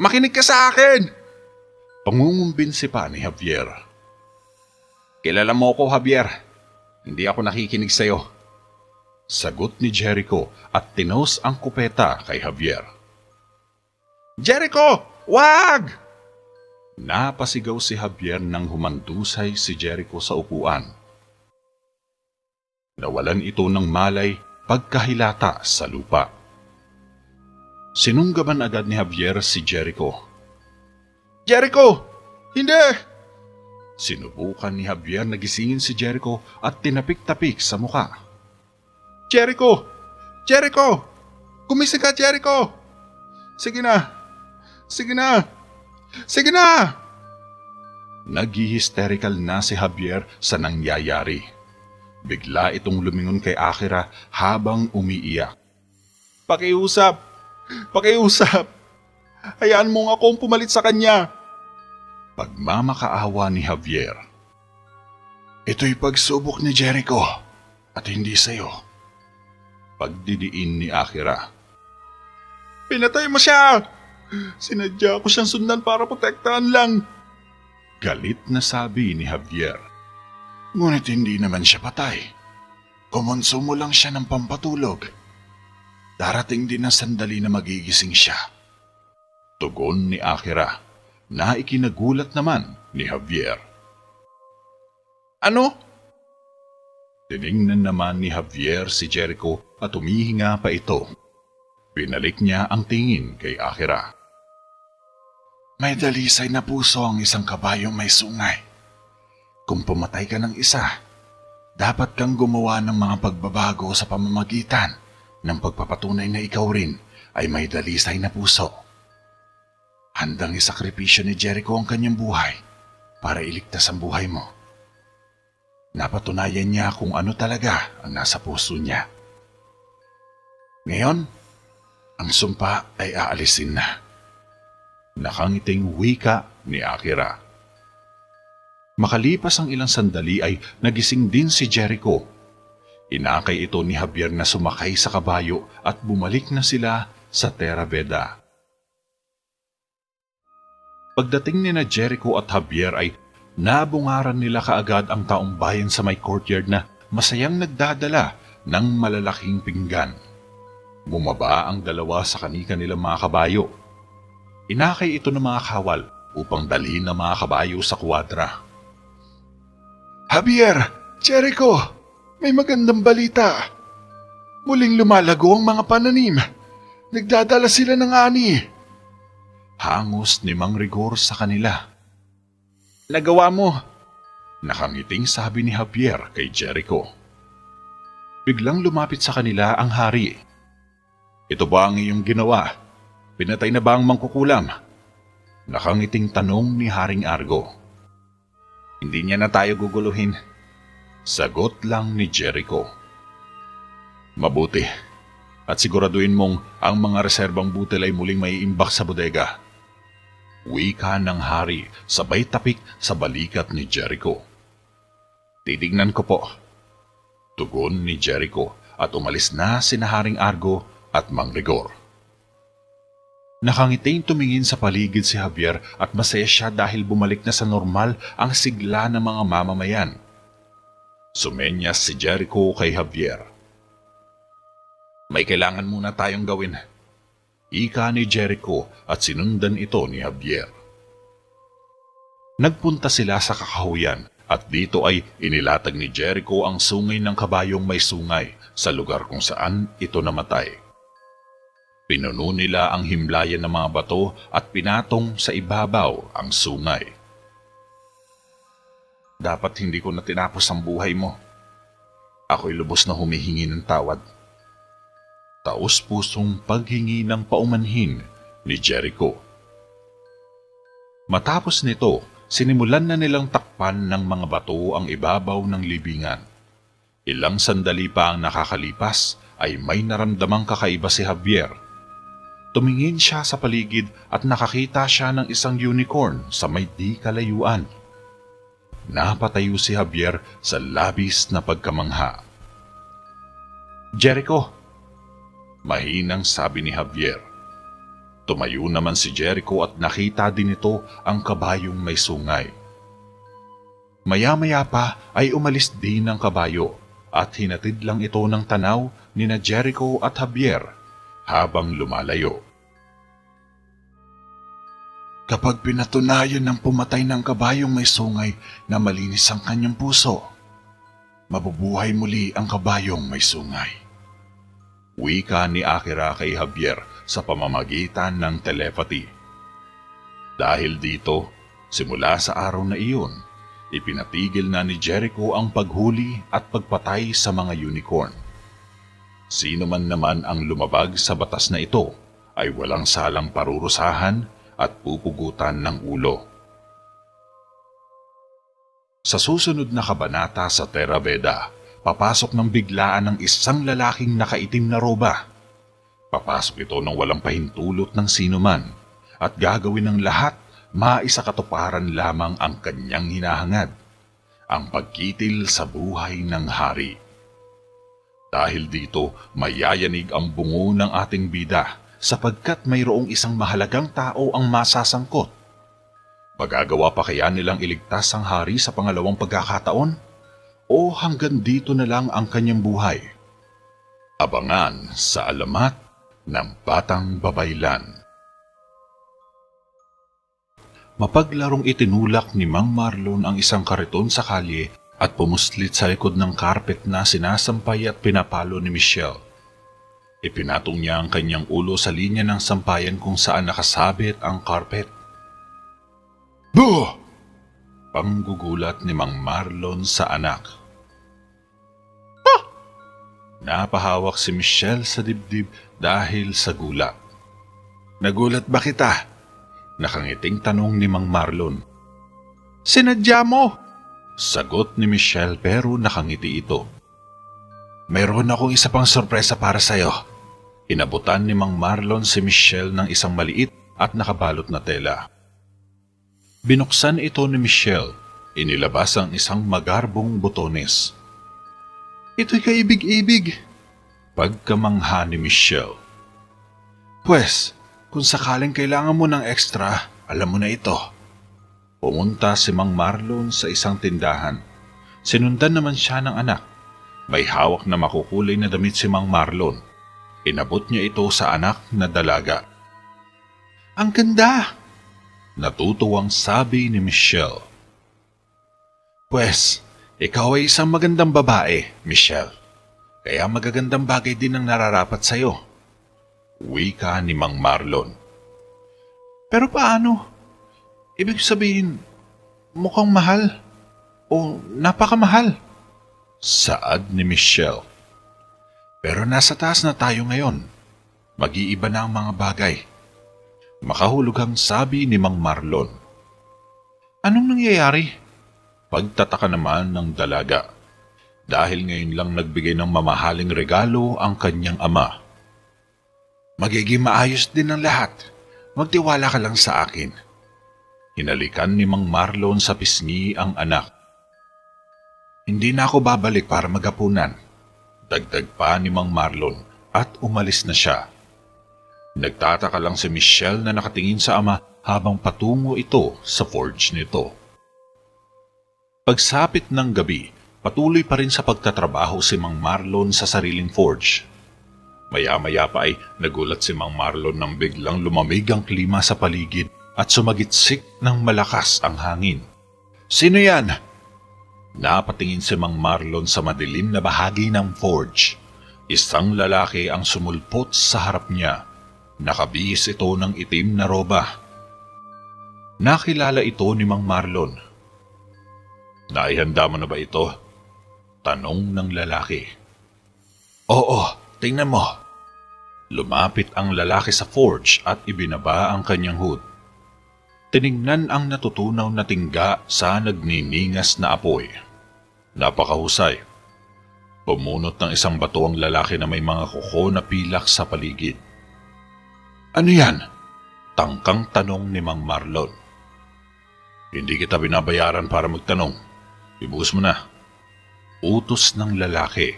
A: "Makinig ka sa akin!" Pangungumbinsi pa ni Javier. "Kilala mo ko, Javier. Hindi ako nakikinig sa'yo," sagot ni Jericho at tinos ang kupeta kay Javier. "Jericho! Wag!" Napasigaw si Javier nang humandusay si Jericho sa upuan. Nawalan ito ng malay pagkahilata sa lupa. Sinunggaban agad ni Javier si Jericho. "Jericho! Hindi!" Sinubukan ni Javier na gisingin si Jericho at tinapik-tapik sa muka. "Jericho! Jericho! Gumising ka, Jericho! Sige na! Sige na! Sige na!" Nag-hysterical na si Javier sa nangyayari. Bigla itong lumingon kay Akira habang umiiyak. "Pakiusap! Pakiusap! Hayaan mong akong pumalit sa kanya!" Pagmamakaawa ni Javier. "Ito'y pagsubok ni Jericho at hindi sa'yo." Pagdidiin ni Akira. "Pinatay mo siya! Sinadya ko siyang sundan para protektahan lang." Galit na sabi ni Javier.
B: Ngunit hindi naman siya patay. Kumonsumo lang siya ng pampatulog. Darating din ang sandali na magigising siya.
A: Tugon ni Akira na ikinagulat naman ni Javier. "Ano?" Tiningnan naman ni Javier si Jericho at humihinga pa ito. Pinalik niya ang tingin kay Akira.
B: "May dalisay na puso ang isang kabayong may sungay. Kung pumatay ka ng isa, dapat kang gumawa ng mga pagbabago sa pamamagitan ng pagpapatunay na ikaw rin ay may dalisay na puso. Handang isakripisyo ni Jericho ang kanyang buhay para iligtas ang buhay mo. Napatunayan niya kung ano talaga ang nasa puso niya. Ngayon, ang sumpa ay aalisin na."
A: Nakangiting wika ni Akira. Makalipas ang ilang sandali ay nagising din si Jericho. Inakay ito ni Javier na sumakay sa kabayo at bumalik na sila sa Terra Veda. Pagdating ni na Jericho at Javier ay nabungaran nila kaagad ang taong bayan sa may courtyard na masayang nagdadala ng malalaking pinggan. Bumaba ang dalawa sa kanika nilang mga kabayo. Inakay ito ng mga kawal upang dalhin ang mga kabayo sa kwadra.
B: "Javier! Jericho! May magandang balita! Muling lumalago ang mga pananim. Nagdadala sila ng ani."
A: Hangos ni Mang Rigor sa kanila. "Nagawa mo!" Nakangiting sabi ni Javier kay Jericho. Biglang lumapit sa kanila ang hari. "Ito ba ang iyong ginawa? Pinatay na ba ang mangkukulam?" Nakangiting tanong ni Haring Argo. "Hindi niya na tayo guguluhin," sagot lang ni Jericho. "Mabuti, at siguraduhin mong ang mga reserbang butil ay muling maiimbak sa bodega." Wika ng hari sabay tapik sa balikat ni Jericho. "Titignan ko po," tugon ni Jericho at umalis na sina Haring Argo at Mang Rigor. Nakangiting tumingin sa paligid si Javier at masaya siya dahil bumalik na sa normal ang sigla ng mga mamamayan. Sumenyas si Jericho kay Javier. "May kailangan muna tayong gawin," ika ni Jericho at sinundan ito ni Javier. Nagpunta sila sa kakahuyan at dito ay inilatag ni Jericho ang sungay ng kabayong may sungay sa lugar kung saan ito namatay. Pinuno nila ang himlayan ng mga bato at pinatong sa ibabaw ang sungay. Dapat hindi ko na tinapos ang buhay mo. Ako'y lubos na humihingi ng tawad. Taos-pusong paghingi ng paumanhin ni Jericho. Matapos nito, sinimulan na nilang takpan ng mga bato ang ibabaw ng libingan. Ilang sandali pa ang nakakalipas ay may naramdamang kakaiba si Javier. Tumingin siya sa paligid at nakakita siya ng isang unicorn sa may di kalayuan. Napatayo si Javier sa labis na pagkamangha. Jericho! Mahinang sabi ni Javier. Tumayo naman si Jericho at nakita din ito ang kabayong may sungay. Maya-maya pa ay umalis din ang kabayo at hinatid lang ito ng tanaw nina Jericho at Javier habang lumalayo. Kapag pinatunayan ng pumatay ng kabayong may sungay na malinis ang kanyang puso, mabubuhay muli ang kabayong may sungay. Wika ni Akira kay Javier sa pamamagitan ng telepathy. Dahil dito, simula sa araw na iyon, ipinatigil na ni Jericho ang paghuli at pagpatay sa mga unicorn. Sino man naman ang lumabag sa batas na ito ay walang salang parurusahan at pupugutan ng ulo. Sa susunod na kabanata sa Theraveda, papasok ng biglaan ng isang lalaking nakaitim na roba. Papasok ito ng walang pahintulot ng sinuman at gagawin ng lahat maisakatuparan lamang ang kanyang hinahangad, ang pagkitil sa buhay ng hari. Dahil dito, mayayanig ang bungo ng ating bida sapagkat mayroong isang mahalagang tao ang masasangkot. Magagawa pa kaya nilang iligtas ang hari sa pangalawang pagkakataon? O hanggang dito na lang ang kanyang buhay? Abangan sa alamat ng Batang Babaylan. Mapaglarong itinulak ni Mang Marlon ang isang kariton sa kalye at pumuslit sa likod ng karpet na sinasampay at pinapalo ni Michelle. Ipinatong niya ang kanyang ulo sa linya ng sampayan kung saan nakasabit ang karpet. Buh! Panggugulat ni Mang Marlon sa anak. Napahawak si Michelle sa dibdib dahil sa gulat. Nagulat ba kita? Nakangiting tanong ni Mang Marlon. Sinadya mo! Sagot ni Michelle pero nakangiti ito. Meron akong isa pang sorpresa para sa'yo. Inabutan ni Mang Marlon si Michelle ng isang maliit at nakabalot na tela. Binuksan ito ni Michelle. Inilabas ang isang magarbong botones. Ito'y kaibig-ibig. Pagkamangha ni Michelle. Pwes, kung sakaling kailangan mo ng extra, alam mo na ito. Pumunta si Mang Marlon sa isang tindahan. Sinundan naman siya ng anak. May hawak na makukulay na damit si Mang Marlon. Inabot niya ito sa anak na dalaga. Ang ganda! Natutuwang sabi ni Michelle. Pwes, ikaw ay isang magandang babae, Michelle. Kaya magagandang bagay din ang nararapat sa'yo. Wika ni Mang Marlon. Pero paano? Ibig sabihin, mukhang mahal o napakamahal? Saad ni Michelle. Pero nasa taas na tayo ngayon. Mag-iiba na ang mga bagay. Makahulugang sabi ni Mang Marlon. Anong nangyayari? Pagtataka naman ng dalaga. Dahil ngayon lang nagbigay ng mamahaling regalo ang kanyang ama. Magiging maayos din ang lahat. Magtiwala ka lang sa akin. Hinalikan ni Mang Marlon sa pisngi ang anak. Hindi na ako babalik para maghapunan. Dagdag pa ni Mang Marlon at umalis na siya. Nagtataka lang si Michelle na nakatingin sa ama habang patungo ito sa forge nito. Pagsapit ng gabi, patuloy pa rin sa pagtatrabaho si Mang Marlon sa sariling forge. Maya-maya pa ay nagulat si Mang Marlon nang biglang lumamig ang klima sa paligid at sumagitsik ng malakas ang hangin. Sino yan? Napatingin si Mang Marlon sa madilim na bahagi ng forge. Isang lalaki ang sumulpot sa harap niya. Nakabihis ito ng itim na roba. Nakilala ito ni Mang Marlon. Naihanda mo na ba ito? Tanong ng lalaki. Oo, tingnan mo. Lumapit ang lalaki sa forge at ibinaba ang kanyang hood. Tiningnan ang natutunaw na tingga sa nagniningas na apoy. Napakahusay. Pumunot ng isang bato ang lalaki na may mga kuko na pilak sa paligid. Ano yan? Tangkang tanong ni Mang Marlon. Hindi kita binabayaran para magtanong. Ibuhos mo na. Utos ng lalaki.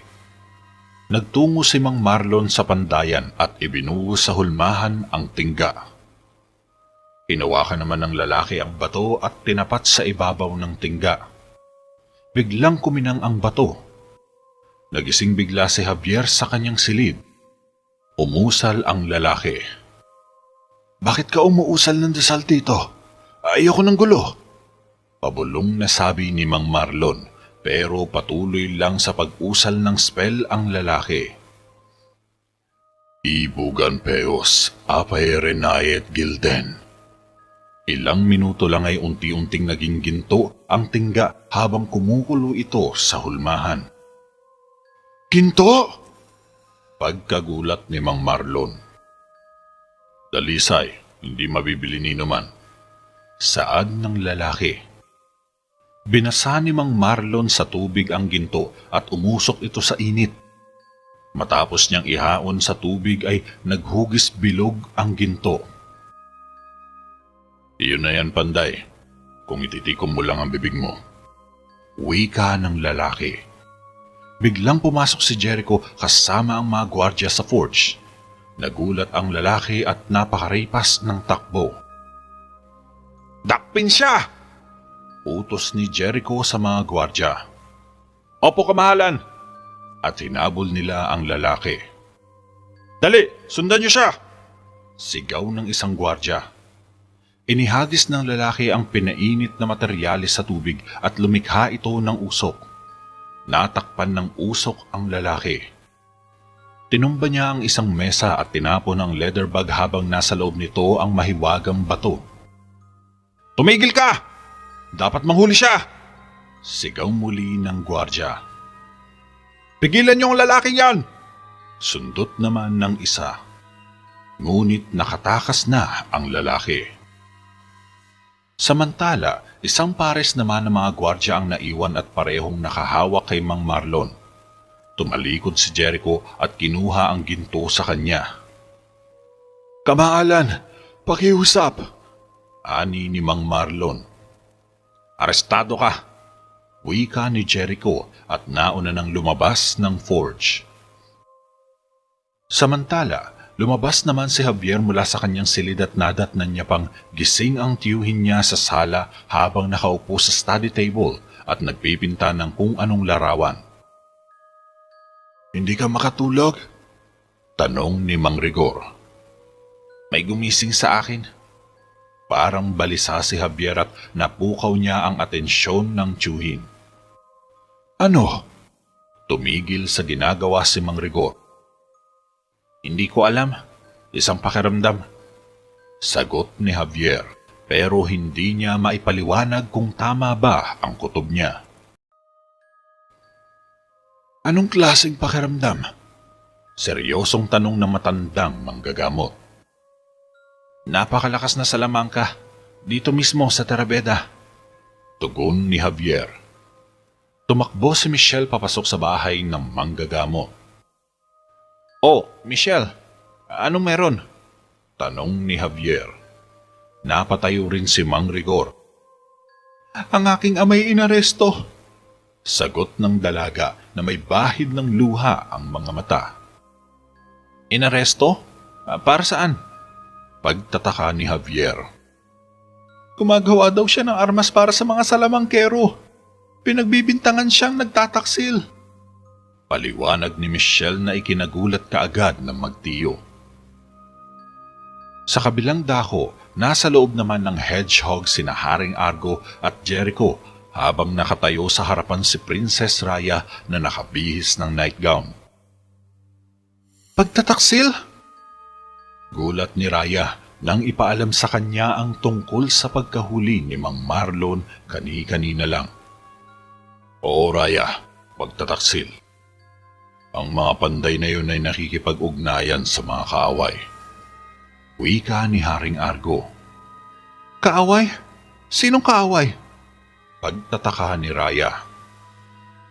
A: Nagtungo si Mang Marlon sa pandayan at ibinuhos sa hulmahan ang tingga. Hinawakan naman ng lalaki ang bato at tinapat sa ibabaw ng tingga. Biglang kuminang ang bato. Nagising bigla si Javier sa kanyang silid. Umusal ang lalaki. Bakit ka umuusal ng dasal dito? Ayoko ng gulo. Pabulong na sabi ni Mang Marlon, pero patuloy lang sa pag-usal ng spell ang lalaki. Ibugan peos, apay renayet gilden. Ilang minuto lang ay unti-unting naging ginto ang tingga habang kumukulo ito sa hulmahan. Ginto? Pagkagulat ni Mang Marlon. Dalisay, hindi mabibili ni naman. Saad ng lalaki. Binasa ni Mang Marlon sa tubig ang ginto at umusok ito sa init. Matapos niyang ihaon sa tubig ay naghugis bilog ang ginto. Iyon na yan, Panday. Kung ititikom mo lang ang bibig mo. Wika ng lalaki. Biglang pumasok si Jericho kasama ang mga gwardya sa forge. Nagulat ang lalaki at napakaripas ng takbo. Dakpin siya! Utos ni Jericho sa mga gwardya. Opo, kamahalan! At hinabol nila ang lalaki. Dali, sundan niyo siya! Sigaw ng isang gwardya. Inihagis ng lalaki ang pinainit na materyales sa tubig at lumikha ito ng usok. Natakpan ng usok ang lalaki. Tinumba niya ang isang mesa at tinapon ang leather bag habang nasa loob nito ang mahiwagang bato. Tumigil ka! Dapat manghuli siya! Sigaw muli ng gwardya. Pigilan niyo ang lalaking yan! Sundot naman ng isa. Ngunit nakatakas na ang lalaki. Samantala, isang pares naman ng mga gwardya ang naiwan at parehong nakahawak kay Mang Marlon. Tumalikod si Jericho at kinuha ang ginto sa kanya. Kamaalan, pakiusap! Ani ni Mang Marlon. Arestado ka! Wika ni Jericho at nauna nang lumabas ng forge. Samantala, lumabas naman si Javier mula sa kanyang silid at nadatnan niya pang gising ang tiyuhin niya sa sala habang nakaupo sa study table at nagpipinta ng kung anong larawan. Hindi ka makatulog? Tanong ni Mang Rigor. May gumising sa akin. Parang balisa si Javier at napukaw niya ang atensyon ng tiyuhin. Ano? Tumigil sa ginagawa si Mang Rigor. Hindi ko alam. Isang pakiramdam. Sagot ni Javier, pero hindi niya maipaliwanag kung tama ba ang kutob niya. Anong klaseng pakiramdam? Seryosong tanong ng matandang manggagamot. Napakalakas na salamangka. Dito mismo sa Terabeda. Tugon ni Javier. Tumakbo si Michelle papasok sa bahay ng manggagamot. Oh, Michelle, anong meron? Tanong ni Javier. Napatayo rin si Mang Rigor. Ang aking amay inaresto. Sagot ng dalaga na may bahid ng luha ang mga mata. Inaresto? Para saan? Pagtataka ni Javier. Gumagawa daw siya ng armas para sa mga salamangkero. Pinagbibintangan siyang nagtataksil. Paliwanag ni Michelle na ikinagulat kaagad ng magtiyo. Sa kabilang dako, nasa loob naman ng hedgehog sina Haring Argo at Jericho habang nakatayo sa harapan si Princess Raya na nakabihis ng nightgown.
B: Pagtataksil?
A: Gulat ni Raya nang ipaalam sa kanya ang tungkol sa pagkahuli ni Mang Marlon kani-kanina lang. Oo, Raya, pagtataksil. Ang mga panday na yun ay nakikipag-ugnayan sa mga kaaway. Wika ni Haring Argo.
B: Kaaway? Sinong kaaway?
A: Pagtataka ni Raya.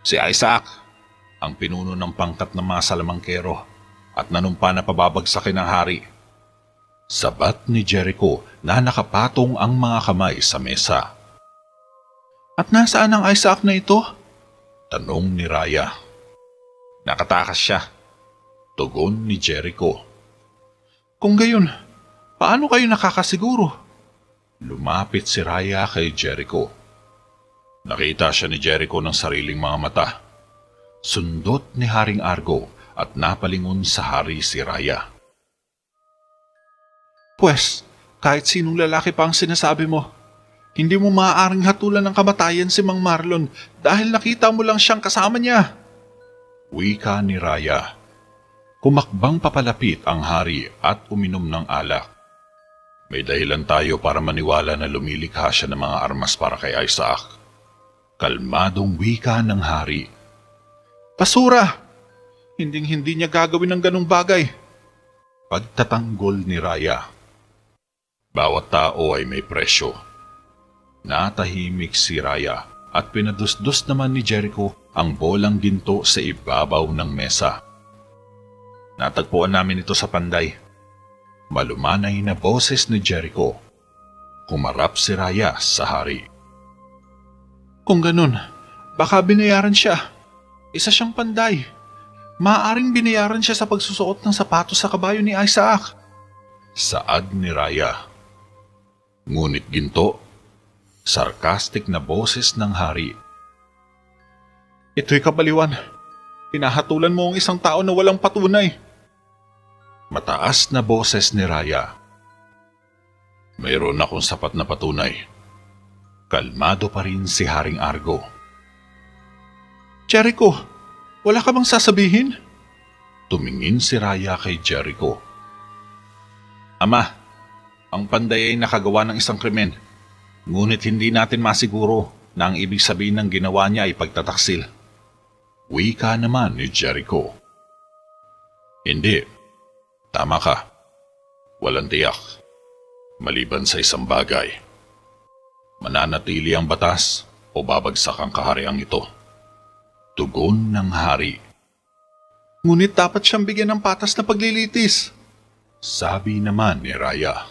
A: Si Isaac, ang pinuno ng pangkat ng mga salamangkero at nanumpa na pababagsakin ng hari. Sabat ni Jericho na nakapatong ang mga kamay sa mesa.
B: At nasaan ang Isaac na ito?
A: Tanong ni Raya. Nakatakas siya. Tugon ni Jericho.
B: Kung gayon, paano kayo nakakasiguro?
A: Lumapit si Raya kay Jericho. Nakita siya ni Jericho ng sariling mga mata. Sundot ni Haring Argo at napalingon sa hari si Raya.
B: Pwes, kahit sinong lalaki pa ang sinasabi mo, hindi mo maaaring hatulan ng kamatayan si Mang Marlon dahil nakita mo lang siyang kasama niya.
A: Wika ni Raya. Kumakbang papalapit ang hari at uminom ng alak. May dahilan tayo para maniwala na lumilikha siya ng mga armas para kay Isaac. Kalmadong wika ng hari.
B: Basura! Hinding-hindi niya gagawin ng ganong bagay.
A: Pagtatanggol ni Raya. Bawat tao ay may presyo. Natahimik si Raya at pinadusdos naman ni Jericho ang bolang ginto sa ibabaw ng mesa. Natagpuan namin ito sa panday. Malumanay na boses ni Jericho. Kumarap si Raya sa hari.
B: Kung ganun, baka binayaran siya. Isa siyang panday. Maaaring binayaran siya sa pagsusuot ng sapatos sa kabayo ni Isaac.
A: Saad ni Raya. Ngunit ginto. Sarcastic na boses ng hari.
B: Ito'y kabaliwan. Pinahatulan mo ang isang tao na walang patunay.
A: Mataas na boses ni Raya. Mayroon akong sapat na patunay. Kalmado pa rin si Haring Argo.
B: Jericho, wala ka bang sasabihin?
A: Tumingin si Raya kay Jericho. Ama, ang panday ay nakagawa ng isang krimen. Ngunit hindi natin masiguro na ang ibig sabihin ng ginawa niya ay pagtataksil. Wika naman ni Jericho. Hindi. Tama ka. Walang tiyak. Maliban sa isang bagay. Mananatili ang batas o babagsak ang kahariang ito. Tugon ng hari.
B: Ngunit dapat siyang bigyan ng patas na paglilitis.
A: Sabi naman ni Raya.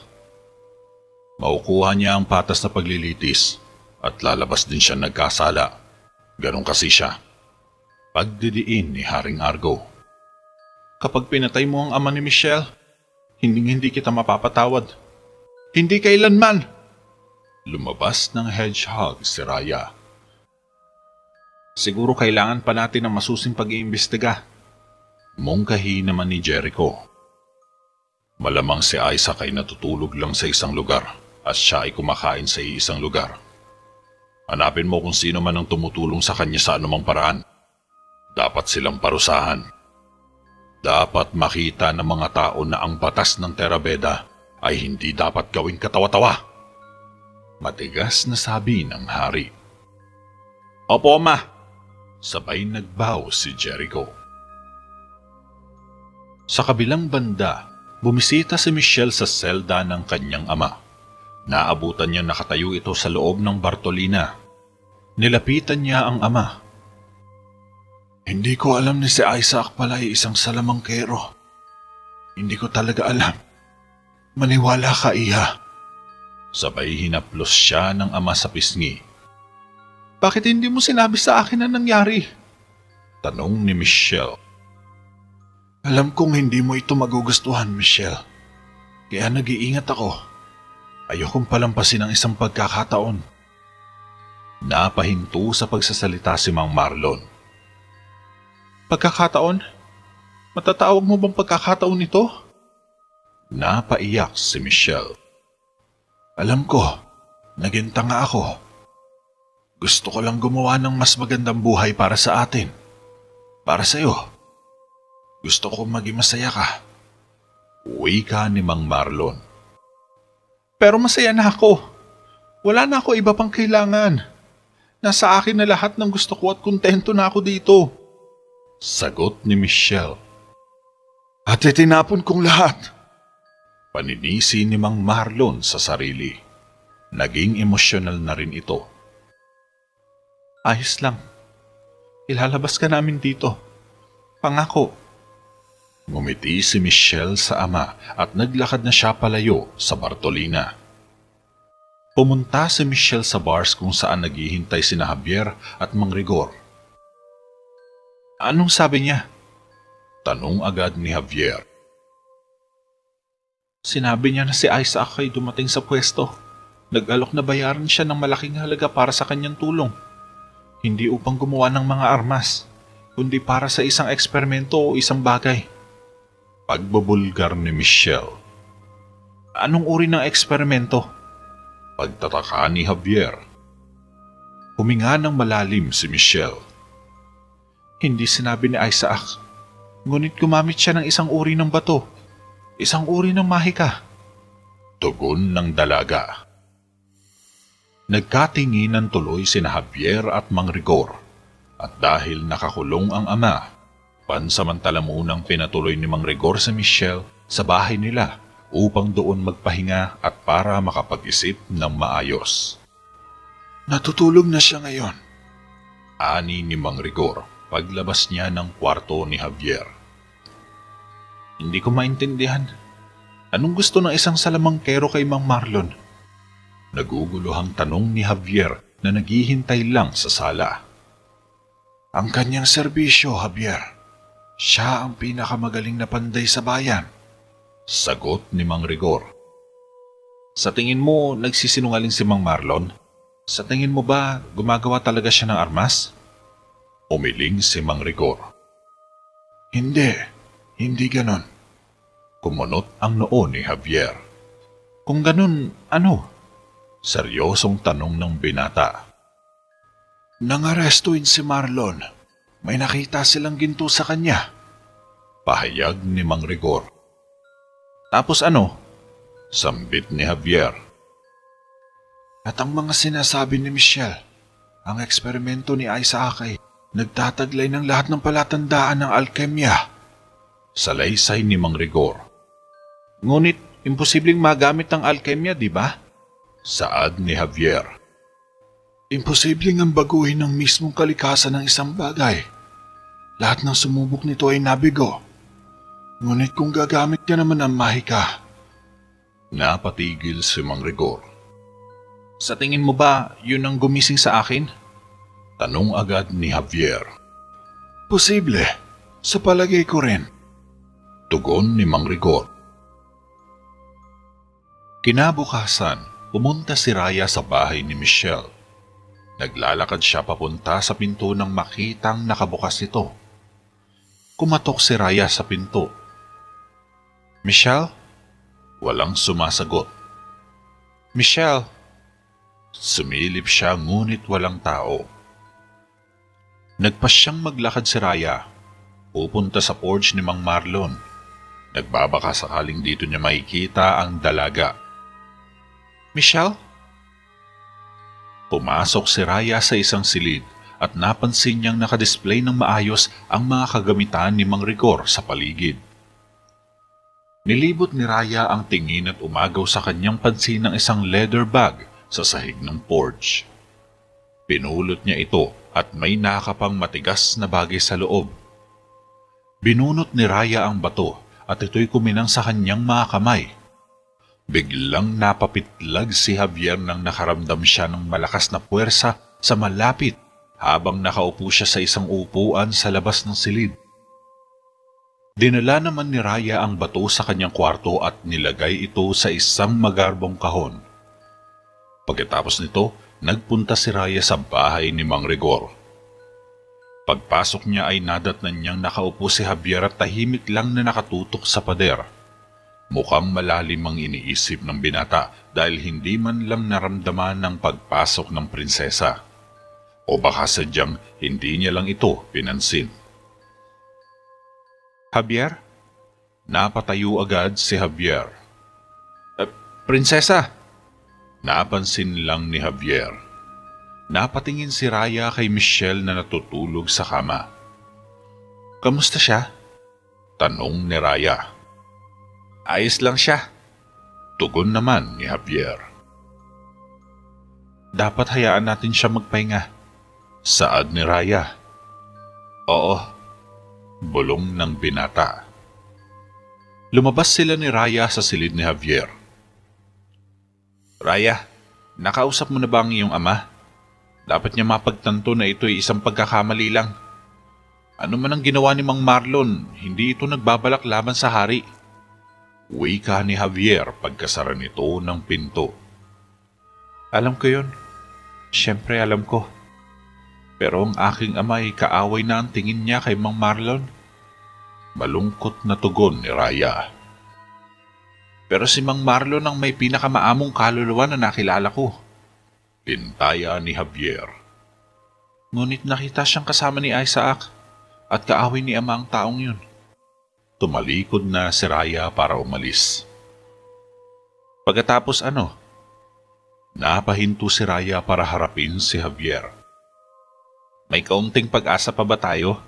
A: Maukuha niya ang patas na paglilitis at lalabas din siya nagkasala. Ganon kasi siya. Pagdidiin ni Haring Argo.
B: Kapag pinatay mo ang ama ni Michelle, hindi kita mapapatawad. Hindi kailanman.
A: Lumabas ng hedgehog si Raya.
B: Siguro kailangan pa natin ng masusing pag-iimbestiga.
A: Mungkahi naman ni Jericho. Malamang si Isaac ay natutulog lang sa isang lugar at siya ay kumakain sa isang lugar. Hanapin mo kung sino man ang tumutulong sa kanya sa anumang paraan. Dapat silang parusahan. Dapat makita ng mga tao na ang batas ng Terabeda ay hindi dapat gawing katawa-tawa. Matigas na sabi ng hari.
B: Opo, Ama.
A: Sabay nagbow si Jericho. Sa kabilang banda, bumisita si Michelle sa selda ng kanyang ama. Naabutan niya nakatayo ito sa loob ng Bartolina. Nilapitan niya ang ama.
B: Hindi ko alam na si Isaac pala ay isang salamangkero. Hindi ko talaga alam. Maniwala ka, Iha.
A: Sabay hinaplos siya ng ama sa pisngi.
B: Bakit hindi mo sinabi sa akin na nangyari?
A: Tanong ni Michelle.
B: Alam kong hindi mo ito magugustuhan, Michelle. Kaya nag-iingat ako. Ayokong palampasin ang isang pagkakataon.
A: Napahinto sa pagsasalita si Mang Marlon.
B: Pagkakataon? Matatawag mo bang pagkakataon ito?
A: Napaiyak si Michelle.
B: Alam ko, naging tanga ako. Gusto ko lang gumawa ng mas magandang buhay para sa atin. Para sa'yo. Gusto ko maging masaya ka.
A: Wika ni Mang Marlon.
C: Pero masaya na ako. Wala na ako iba pang kailangan. Nasa akin na lahat ng gusto ko at kontento na ako dito.
A: Sagot ni Michelle.
B: At itinapon kong lahat.
A: Paninisi ni Mang Marlon sa sarili. Naging emosyonal na rin ito.
C: Ayos lang. Ilalabas ka namin dito. Pangako.
A: Ngumiti si Michelle sa ama at naglakad na siya palayo sa Bartolina. Pumunta si Michelle sa bars kung saan naghihintay sina Javier at Mang Rigor.
C: Anong sabi niya?
A: Tanong agad ni Javier.
C: Sinabi niya na si Isaac ay dumating sa pwesto. Nag-alok na bayaran siya ng malaking halaga para sa kanyang tulong. Hindi upang gumawa ng mga armas, kundi para sa isang eksperimento o isang bagay.
A: Pagbubulgar ni Michelle.
C: Anong uri ng eksperimento?
A: Pagtataka ni Javier. Huminga ng malalim si Michelle.
C: Hindi sinabi ni Isaac. Ngunit gumamit siya ng isang uri ng bato. Isang uri ng mahika.
A: Tugon ng dalaga. Nagkatinginan tuloy sina Javier at Mang Rigor. At dahil nakakulong ang ama, pansamantala munang pinatuloy ni Mang Rigor si Michelle sa bahay nila upang doon magpahinga at para makapag-isip ng maayos.
B: Natutulog na siya ngayon.
A: Ani ni Mang Rigor paglabas niya ng kwarto ni Javier.
C: Hindi ko maintindihan. Anong gusto ng isang salamangkero kay Mang Marlon?
A: Naguguluhang tanong ni Javier na naghihintay lang sa sala.
B: Ang kanyang serbisyo, Javier. Siya ang pinakamagaling na panday sa bayan.
A: Sagot ni Mang Rigor.
C: Sa tingin mo, nagsisinungaling si Mang Marlon? Sa tingin mo ba, gumagawa talaga siya ng armas?
A: Umiling si Mang Rigor.
B: Hindi ganon.
A: Kumunot ang noo ni Javier.
C: Kung ganon, ano?
A: Seryosong tanong ng binata.
B: Nangarestuin si Marlon. May nakita silang ginto sa kanya.
A: Pahayag ni Mang Rigor.
C: Tapos ano?
A: Sambit ni Javier.
B: At ang mga sinasabi ni Michelle, ang eksperimento ni Isaac ay nagtataglay ng lahat ng palatandaan ng alkemya.
A: Salaysay ni Mang Rigor.
C: Ngunit, imposibleng magamit ang alkemya, di ba?
A: Saad ni Javier.
B: Imposibleng ang baguhin ng mismong kalikasan ng isang bagay. Lahat ng sumubok nito ay nabigo. Ngunit kung gagamit ka naman ng mahika.
A: Napatigil si Mang Rigor.
C: Sa tingin mo ba, yun ang gumising sa akin?
A: Tanong agad ni Javier.
B: Posible. Sa palagay ko rin.
A: Tugon ni Mang Rigor. Kinabukasan, pumunta si Raya sa bahay ni Michelle. Naglalakad siya papunta sa pinto nang makitang nakabukas ito. Kumatok si Raya sa pinto.
C: Michelle?
A: Walang sumasagot.
C: Michelle?
A: Sumilip siya ngunit walang tao. Nagpasyang maglakad si Raya. Pupunta sa porch ni Mang Marlon. Nagbabaka sakaling dito niya makikita ang dalaga.
C: Michelle?
A: Pumasok si Raya sa isang silid at napansin niyang nakadisplay ng maayos ang mga kagamitan ni Mang Rigor sa paligid. Nilibot ni Raya ang tingin at umagaw sa kanyang pansin ng isang leather bag sa sahig ng porch. Pinulot niya ito at may nakapang matigas na bagay sa loob. Binunot ni Raya ang bato at ito'y kuminang sa kanyang mga kamay. Biglang napapitlag si Javier nang nakaramdam siya ng malakas na puwersa sa malapit habang nakaupo siya sa isang upuan sa labas ng silid. Dinala naman ni Raya ang bato sa kanyang kwarto at nilagay ito sa isang magarbong kahon. Pagkatapos nito, nagpunta si Raya sa bahay ni Mang Rigor. Pagpasok niya ay nadatnan niyang nakaupo si Javier at tahimik lang na nakatutok sa pader. Mukhang malalim ang iniisip ng binata dahil hindi man lang naramdaman ng pagpasok ng prinsesa. O baka sadyang hindi niya lang ito pinansin.
C: Javier?
A: Napatayo agad si Javier.
C: Prinsesa!
A: Napansin lang ni Javier. Napatingin si Raya kay Michelle na natutulog sa kama.
C: Kamusta siya?
A: Tanong ni Raya.
C: Ayos lang siya.
A: Tugon naman ni Javier.
C: Dapat hayaan natin siya magpahinga.
A: Saad ni Raya.
C: Oo.
A: Bulong ng binata. Lumabas sila ni Raya sa silid ni Javier.
C: Raya, nakausap mo na ba ang iyong ama? Dapat niya mapagtanto na ito ay isang pagkakamali lang. Ano man ang ginawa ni Mang Marlon, hindi ito nagbabalak laban sa hari.
A: Wika ni Javier pagkasara nito ng pinto.
C: Alam ko yun. Siyempre alam ko. Pero ang aking ama ay kaaway na ang tingin niya kay Mang Marlon.
A: Malungkot na tugon ni Raya.
C: Pero si Mang Marlon ang may pinakamaamong kaluluwa na nakilala ko.
A: Pintaya ni Javier.
C: Ngunit nakita siyang kasama ni Isaac at kaaway ni ama ang taong yun.
A: Tumalikod na si Raya para umalis.
C: Pagkatapos ano?
A: Napahinto si Raya para harapin si Javier.
C: May kaunting pag-asa pa ba tayo?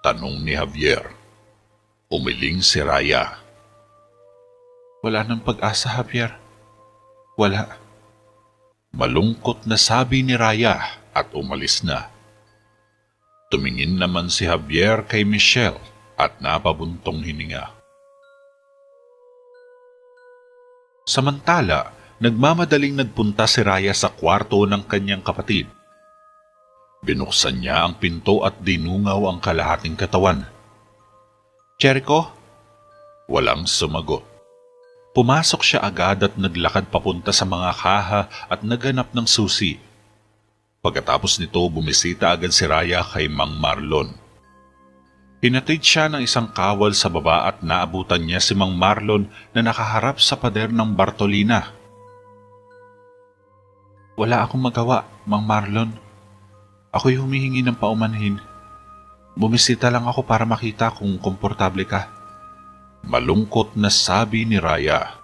A: Tanong ni Javier. Umiling si Raya.
C: Wala nang pag-asa, Javier. Wala.
A: Malungkot na sabi ni Raya at umalis na. Tumingin naman si Javier kay Michelle at napabuntong hininga.
C: Samantala, nagmamadaling nagpunta si Raya sa kwarto ng kanyang kapatid.
A: Binuksan niya ang pinto at dinungaw ang kalahating katawan.
C: Jericho?
A: Walang sumagot.
C: Pumasok siya agad at naglakad papunta sa mga kaha at naghanap ng susi.
A: Pagkatapos nito, bumisita agad si Raya kay Mang Marlon.
C: Hinatid siya ng isang kawal sa baba at naabutan niya si Mang Marlon na nakaharap sa pader ng Bartolina. Wala akong magawa, Mang Marlon. Ako'y humihingi ng paumanhin. Bumisita lang ako para makita kung komportable ka.
A: Malungkot na sabi ni Raya.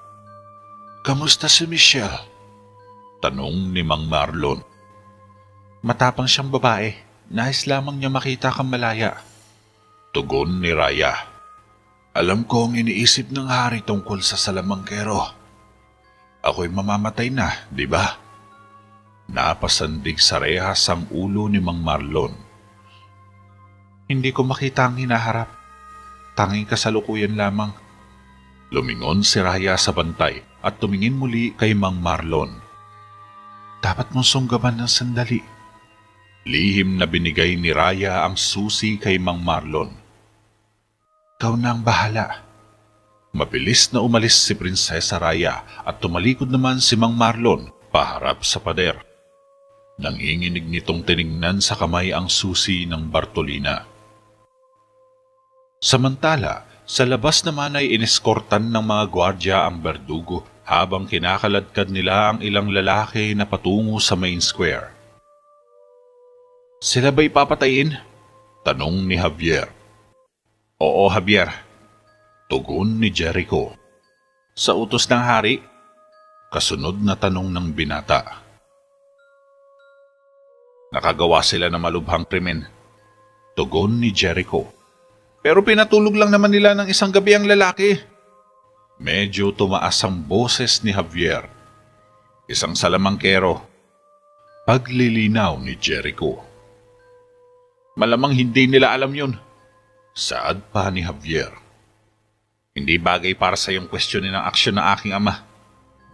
B: Kamusta si Michelle?
A: Tanong ni Mang Marlon.
C: Matapang siyang babae. Nais lamang niya makita kang malaya.
A: Tugon ni Raya.
B: Alam ko ang iniisip ng hari tungkol sa salamangkero. Ako'y mamamatay na, di ba?
A: Napasandig sa rehas ang ulo ni Mang Marlon.
C: Hindi ko makita ang hinaharap. Tanging kasalukuyan lamang.
A: Lumingon si Raya sa bantay at tumingin muli kay Mang Marlon.
C: Dapat mong sunggaban ng sandali.
A: Lihim na binigay ni Raya ang susi kay Mang Marlon.
C: Ikaw na ang bahala.
A: Mabilis na umalis si Prinsesa Raya at tumalikod naman si Mang Marlon paharap sa pader. Nanginginig nitong tiningnan sa kamay ang susi ng Bartolina. Samantala, sa labas naman ay ineskortan ng mga gwardya ang berdugo habang kinakaladkad nila ang ilang lalaki na patungo sa main square.
C: Sila ba'y papatayin?
A: Tanong ni Javier.
C: Oo, Javier.
A: Tugon ni Jericho.
C: Sa utos ng hari?
A: Kasunod na tanong ng binata. Nakagawa sila ng malubhang krimen. Tugon ni Jericho.
C: Pero pinatulog lang naman nila ng isang gabi ang lalaki.
A: Medyo tumaas ang boses ni Javier. Isang salamangkero. Paglilinaw ni Jericho.
C: Malamang hindi nila alam yun.
A: Saad pa ni Javier.
C: Hindi bagay para sa iyong kwestiyonin ang aksyon ng aking ama.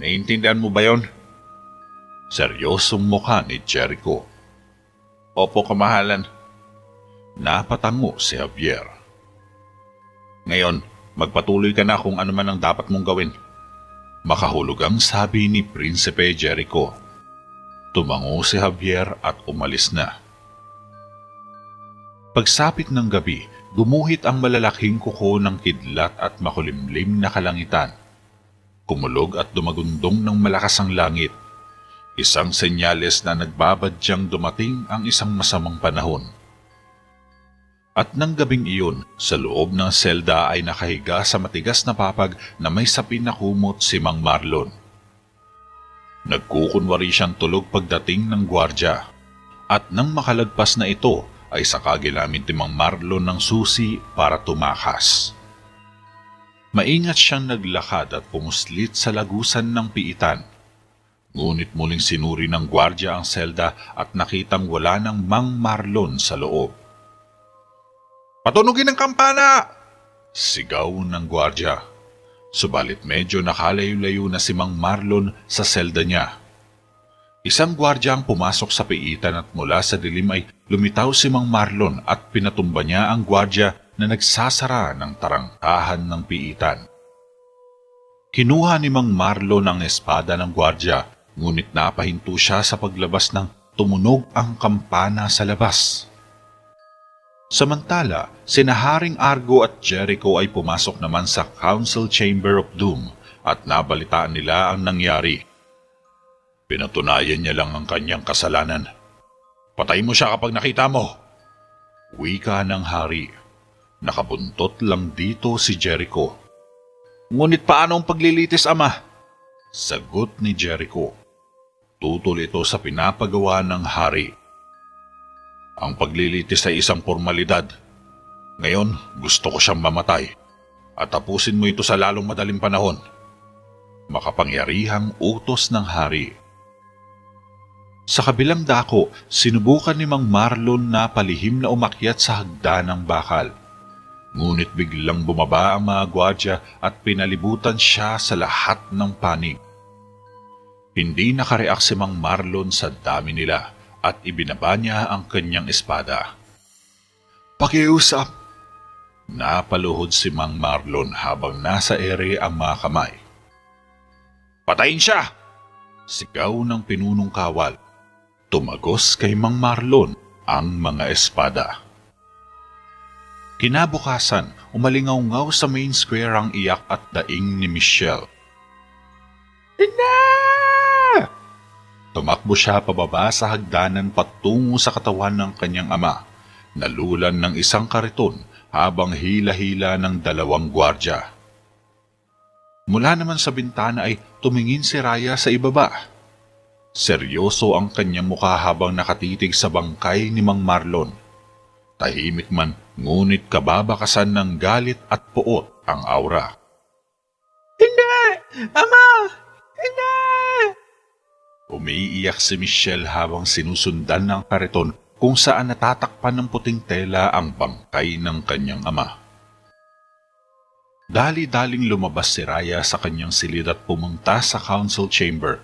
C: Naiintindihan mo ba yon?
A: Seryosong mukha ni Jericho.
C: Opo, kamahalan.
A: Napatango si Javier.
C: Ngayon, magpatuloy ka na kung ano man ang dapat mong gawin.
A: Makahulog ang sabi ni Prinsipe Jericho. Tumango si Javier at umalis na. Pagsapit ng gabi, gumuhit ang malalaking kuko ng kidlat at makulimlim na kalangitan. Kumulog at dumagundong ng malakas ang langit. Isang senyales na nagbabadyang dumating ang isang masamang panahon. At nang gabing iyon, sa loob ng selda ay nakahiga sa matigas na papag na may sapin na kumot si Mang Marlon. Nagkukunwari siyang tulog pagdating ng gwardya. At nang makalagpas na ito, ay saka ginamit ni Mang Marlon ng susi para tumakas. Maingat siyang naglakad at pumuslit sa lagusan ng piitan. Ngunit muling sinuri ng gwardya ang selda at nakitang wala ng Mang Marlon sa loob.
C: "Patunugin ang kampana!"
A: Sigaw ng gwardya. Subalit medyo nakalayo-layo na si Mang Marlon sa selda niya. Isang gwardya ang pumasok sa piitan at mula sa dilim ay lumitaw si Mang Marlon at pinatumba niya ang gwardya na nagsasara ng tarangkahan ng piitan. Kinuha ni Mang Marlon ang espada ng gwardya, ngunit napahinto siya sa paglabas ng tumunog ang kampana sa labas. Samantala, sina Haring Argo at Jericho ay pumasok naman sa Council Chamber of Doom at nabalitaan nila ang nangyari. Pinatunayan niya lang ang kanyang kasalanan. "Patayin mo siya kapag nakita mo," wika ng hari. Nakabuntot lang dito si Jericho.
C: "Ngunit paano ang paglilitis, Ama?"
A: Sagot ni Jericho. Tutol ito sa pinapagawa ng hari. "Ang paglilitis ay isang formalidad. Ngayon, gusto ko siyang mamatay at tapusin mo ito sa lalong madaling panahon." Makapangyarihang utos ng hari. Sa kabilang dako, sinubukan ni Mang Marlon na palihim na umakyat sa hagdanang bakal. Ngunit biglang bumaba ang mga gwardya at pinalibutan siya sa lahat ng panig. Hindi nakareak si Mang Marlon sa dami nila at ibinaba niya ang kanyang espada.
C: "Pakiusap!"
A: Napaluhod si Mang Marlon habang nasa ere ang mga kamay.
C: "Patayin siya!"
A: Sigaw ng pinunong kawal. Tumagos kay Mang Marlon ang mga espada. Kinabukasan, umalingaw-ngaw sa main square ang iyak at daing ni Michelle.
C: "Ina!"
A: Tumakbo siya pababa sa hagdanan patungo sa katawan ng kanyang ama, nalulan ng isang kariton habang hila-hila ng 2 gwardya. Mula naman sa bintana ay tumingin si Raya sa ibaba. Seryoso ang kanyang mukha habang nakatitig sa bangkay ni Mang Marlon. Tahimik man, ngunit kababakasan ng galit at puot ang aura.
C: "Hindi! Ama! Hindi!"
A: Umiiyak si Michelle habang sinusundan ng kariton kung saan natatakpan ng puting tela ang bangkay ng kanyang ama. Dali-daling lumabas si Raya sa kanyang silid at pumunta sa council chamber.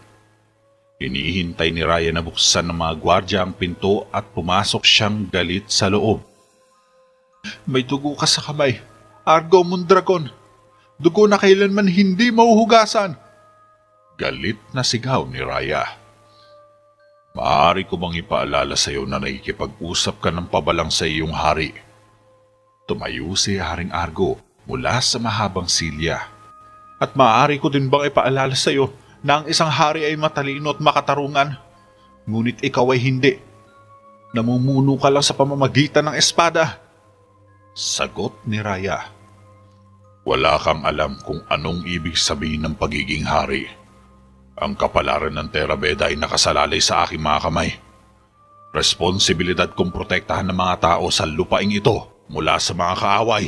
A: Hinihintay ni Raya na buksan ng mga gwardya ang pinto at pumasok siyang galit sa loob.
C: "May dugo ka sa kamay, Argo Mondragon. Dugo na kailanman hindi mahuhugasan."
A: Galit na sigaw ni Raya. "Maaari ko bang ipaalala sa iyo na nakikipag-usap ka ng pabalang sa iyong hari?" Tumayo si Haring Argo mula sa mahabang silya.
C: "At maaari ko din bang ipaalala sa iyo na ang isang hari ay matalino at makatarungan, ngunit ikaw ay hindi. Namumuno ka lang sa pamamagitan ng espada."
A: Sagot ni Raya. "Wala kang alam kung anong ibig sabihin ng pagiging hari. Ang kapalaran ng Terabeda ay nakasalalay sa aking mga kamay. Responsibilidad kong protektahan ng mga tao sa lupaing ito mula sa mga kaaway."